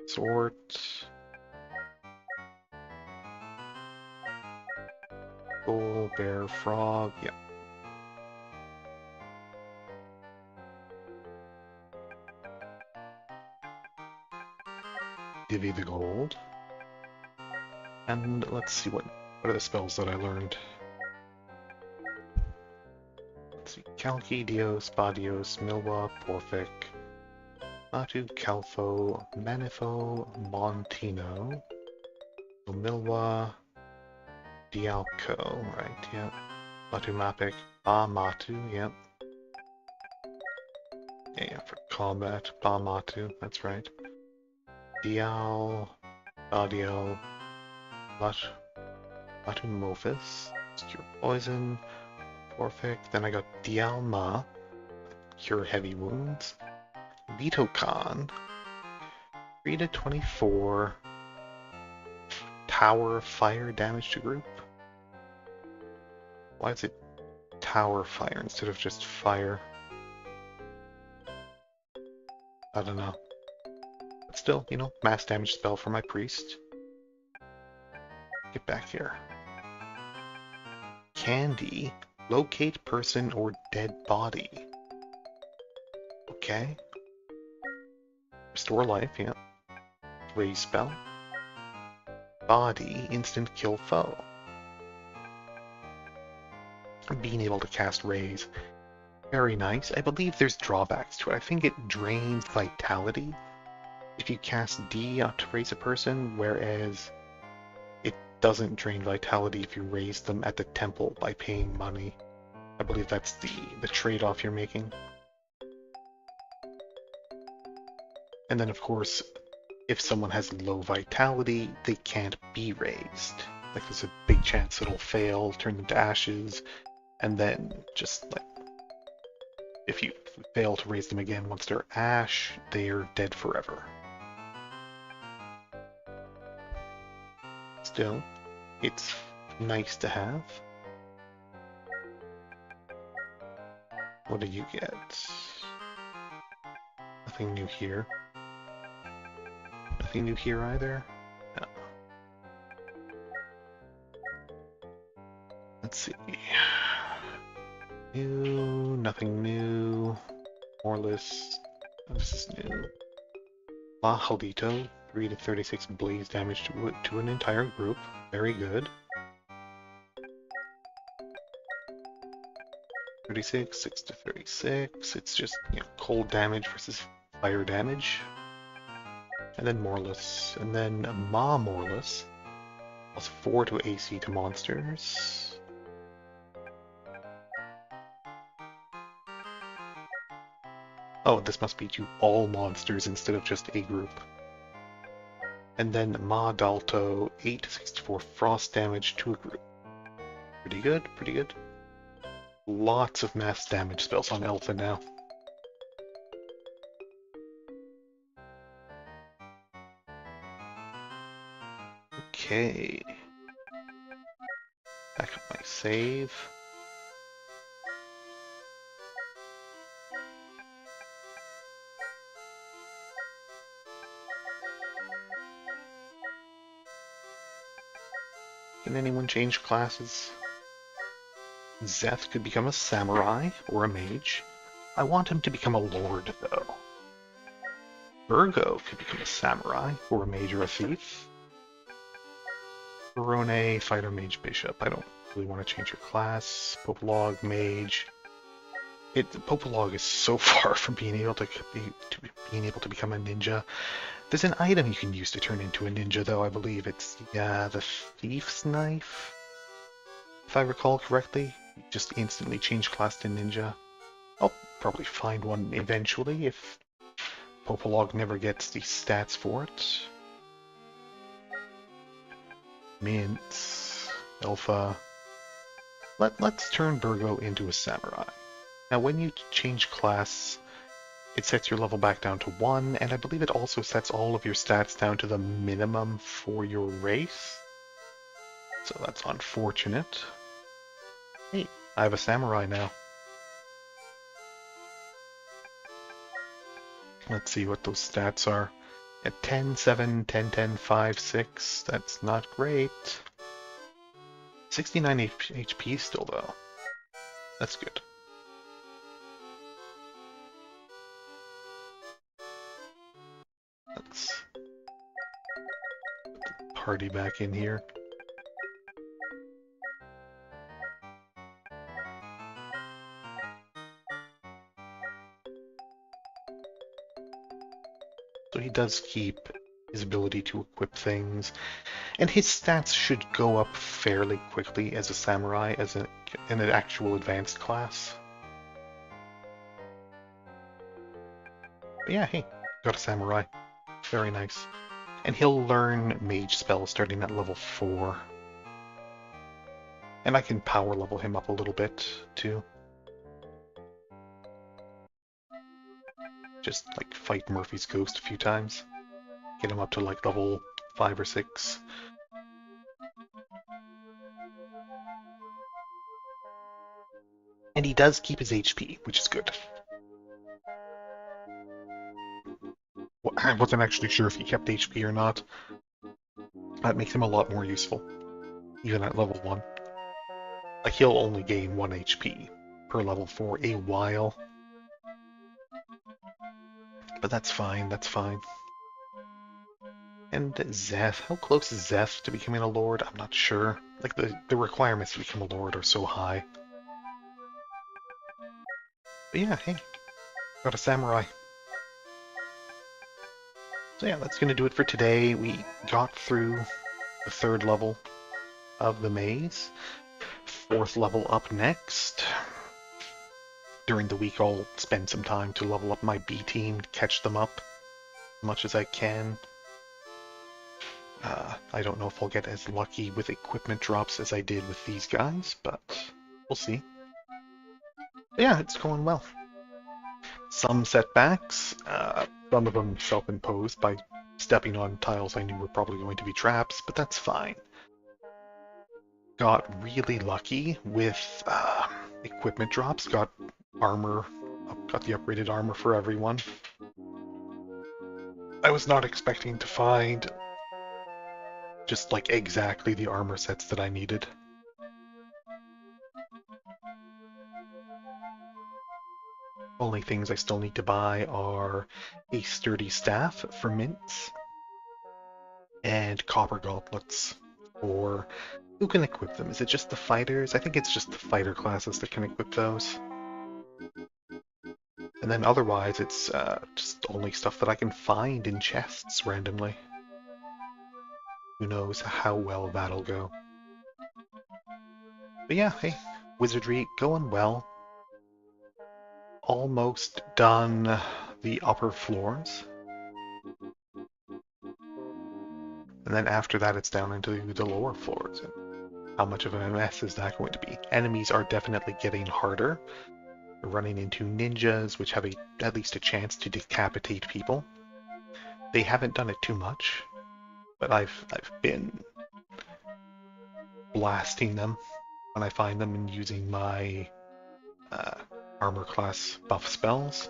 Sword. Bull, bear, frog, yeah. Divvy the gold. And let's see what are the spells that I learned. Let's see. Kalki, Dios, Badios, Milwa, Porfic, Matu, Calfo, Manifo, Montino, Milwa, Dialco, right, yep. Matu Mapic, Matu, yep. Yeah, for combat, Matu, that's right. Dial, Badial, Matu Cure Poison, Porfic, then I got Dialma, Cure Heavy Wounds, Vitocan, 3 to 24, Tower of Fire damage to group. Why is it tower fire instead of just fire? I don't know. But still, you know, mass damage spell for my priest. Get back here. Candy. Locate person or dead body. Okay. Restore life, yeah. Raise spell. Body, instant kill foe. Being able to cast raise. Very nice. I believe there's drawbacks to it. I think it drains vitality if you cast D to raise a person, whereas it doesn't drain vitality if you raise them at the temple by paying money. I believe that's the trade-off you're making. And then, of course, if someone has low vitality, they can't be raised. Like, there's a big chance it'll fail, turn them to ashes, and then just, like, if you fail to raise them again once they're ash, they're dead forever. Still, it's nice to have. What do you get? Nothing new here. Nothing new here either? No. Let's see. New, nothing new. Moreless. This is new. La Jaldito, 3 to 36 blaze damage to an entire group. Very good. 36, 6 to 36. It's just, you know, cold damage versus fire damage. And then Moreless. And then Ma Moreless. Plus 4 to AC to monsters. Oh, this must be to all monsters instead of just a group. And then Ma Dalto, 8 to 64 frost damage to a group. Pretty good, pretty good. Lots of mass damage spells on Alpha now. Okay. Back up my save. Can anyone change classes? Zeth could become a samurai or a mage. I want him to become a lord, though. Virgo could become a samurai or a mage or a thief. Verone, fighter, mage, bishop. I don't really want to change your class. Popolog, mage. Popolog is so far from being able to become a ninja. There's an item you can use to turn into a ninja, though. I believe it's the thief's knife, if I recall correctly. You just instantly change class to ninja. I'll probably find one eventually if Popolog never gets the stats for it. Mint, Alpha. Let's turn Virgo into a samurai. Now, when you change class, it sets your level back down to 1, and I believe it also sets all of your stats down to the minimum for your race. So that's unfortunate. Hey, I have a samurai now. Let's see what those stats are. At 10, 7, 10, 10, 5, 6. That's not great. 69 HP still, though. That's good. Let's put the party back in here. So he does keep his ability to equip things, and his stats should go up fairly quickly as a samurai, as in an actual advanced class. But yeah, hey, got a samurai. Very nice. And he'll learn mage spells starting at level 4. And I can power level him up a little bit, too. Just, like, fight Murphy's Ghost a few times. Get him up to, like, level 5 or 6. And he does keep his HP, which is good. Well, I wasn't actually sure if he kept HP or not. That makes him a lot more useful, even at level 1. Like, he'll only gain 1 HP per level for a while. But that's fine, that's fine. And Zeth, how close is Zeth to becoming a lord? I'm not sure. Like, the requirements to become a lord are so high. But yeah, hey, got a samurai. So yeah, that's gonna do it for today. We got through the 3rd level of the maze. 4th level up next. During the week, I'll spend some time to level up my B team, catch them up as much as I can. I don't know if I'll get as lucky with equipment drops as I did with these guys, but we'll see. But yeah, it's going well. Some setbacks, some of them self-imposed by stepping on tiles I knew were probably going to be traps, but that's fine. Got really lucky with equipment drops, got armor, got the upgraded armor for everyone. I was not expecting to find just like exactly the armor sets that I needed. Only things I still need to buy are a sturdy staff for mints and copper gauntlets. Or who can equip them? Is it just the fighters? I think it's just the fighter classes that can equip those. And then otherwise, it's just only stuff that I can find in chests randomly. Who knows how well that'll go. But yeah, hey, Wizardry going well. Almost done the upper floors. And then after that, it's down into the lower floors. And how much of a mess is that going to be? Enemies are definitely getting harder. We're running into ninjas, which have at least a chance to decapitate people. They haven't done it too much, but I've been blasting them when I find them and using my armor class buff spells.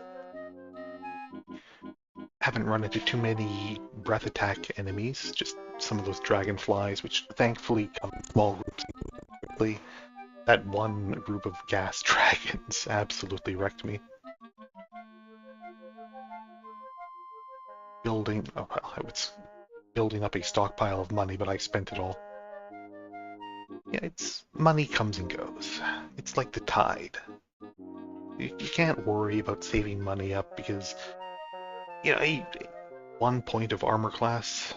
Haven't run into too many breath attack enemies, just some of those dragonflies, which thankfully come in small groups quickly. That one group of gas dragons absolutely wrecked me. I was building up a stockpile of money, but I spent it all. Yeah, money comes and goes. It's like the tide. You can't worry about saving money up because, you know, 1 point of armor class,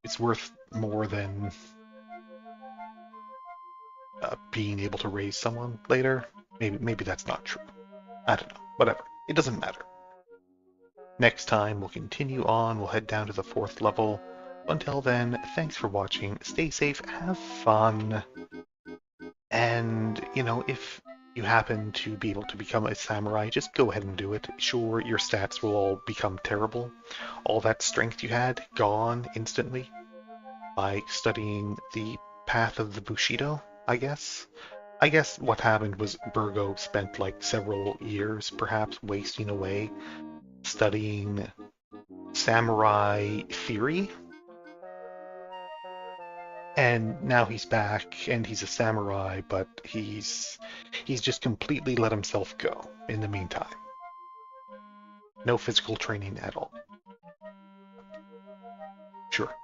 it's worth more than being able to raise someone later. Maybe that's not true. I don't know. Whatever. It doesn't matter. Next time, we'll continue on. We'll head down to the 4th level. Until then, thanks for watching. Stay safe. Have fun. And, you know, if you happen to be able to become a samurai, just go ahead and do it. Sure, your stats will all become terrible. All that strength you had, gone instantly by studying the path of the Bushido, I guess. I guess what happened was Burgo spent like several years, perhaps, wasting away studying samurai theory. And now he's back, and he's a samurai, but he's just completely let himself go in the meantime. No physical training at all. Sure.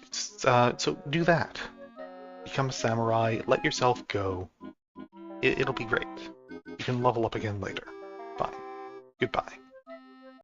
So do that. Become a samurai, let yourself go. It'll be great. You can level up again later. Fine. Goodbye.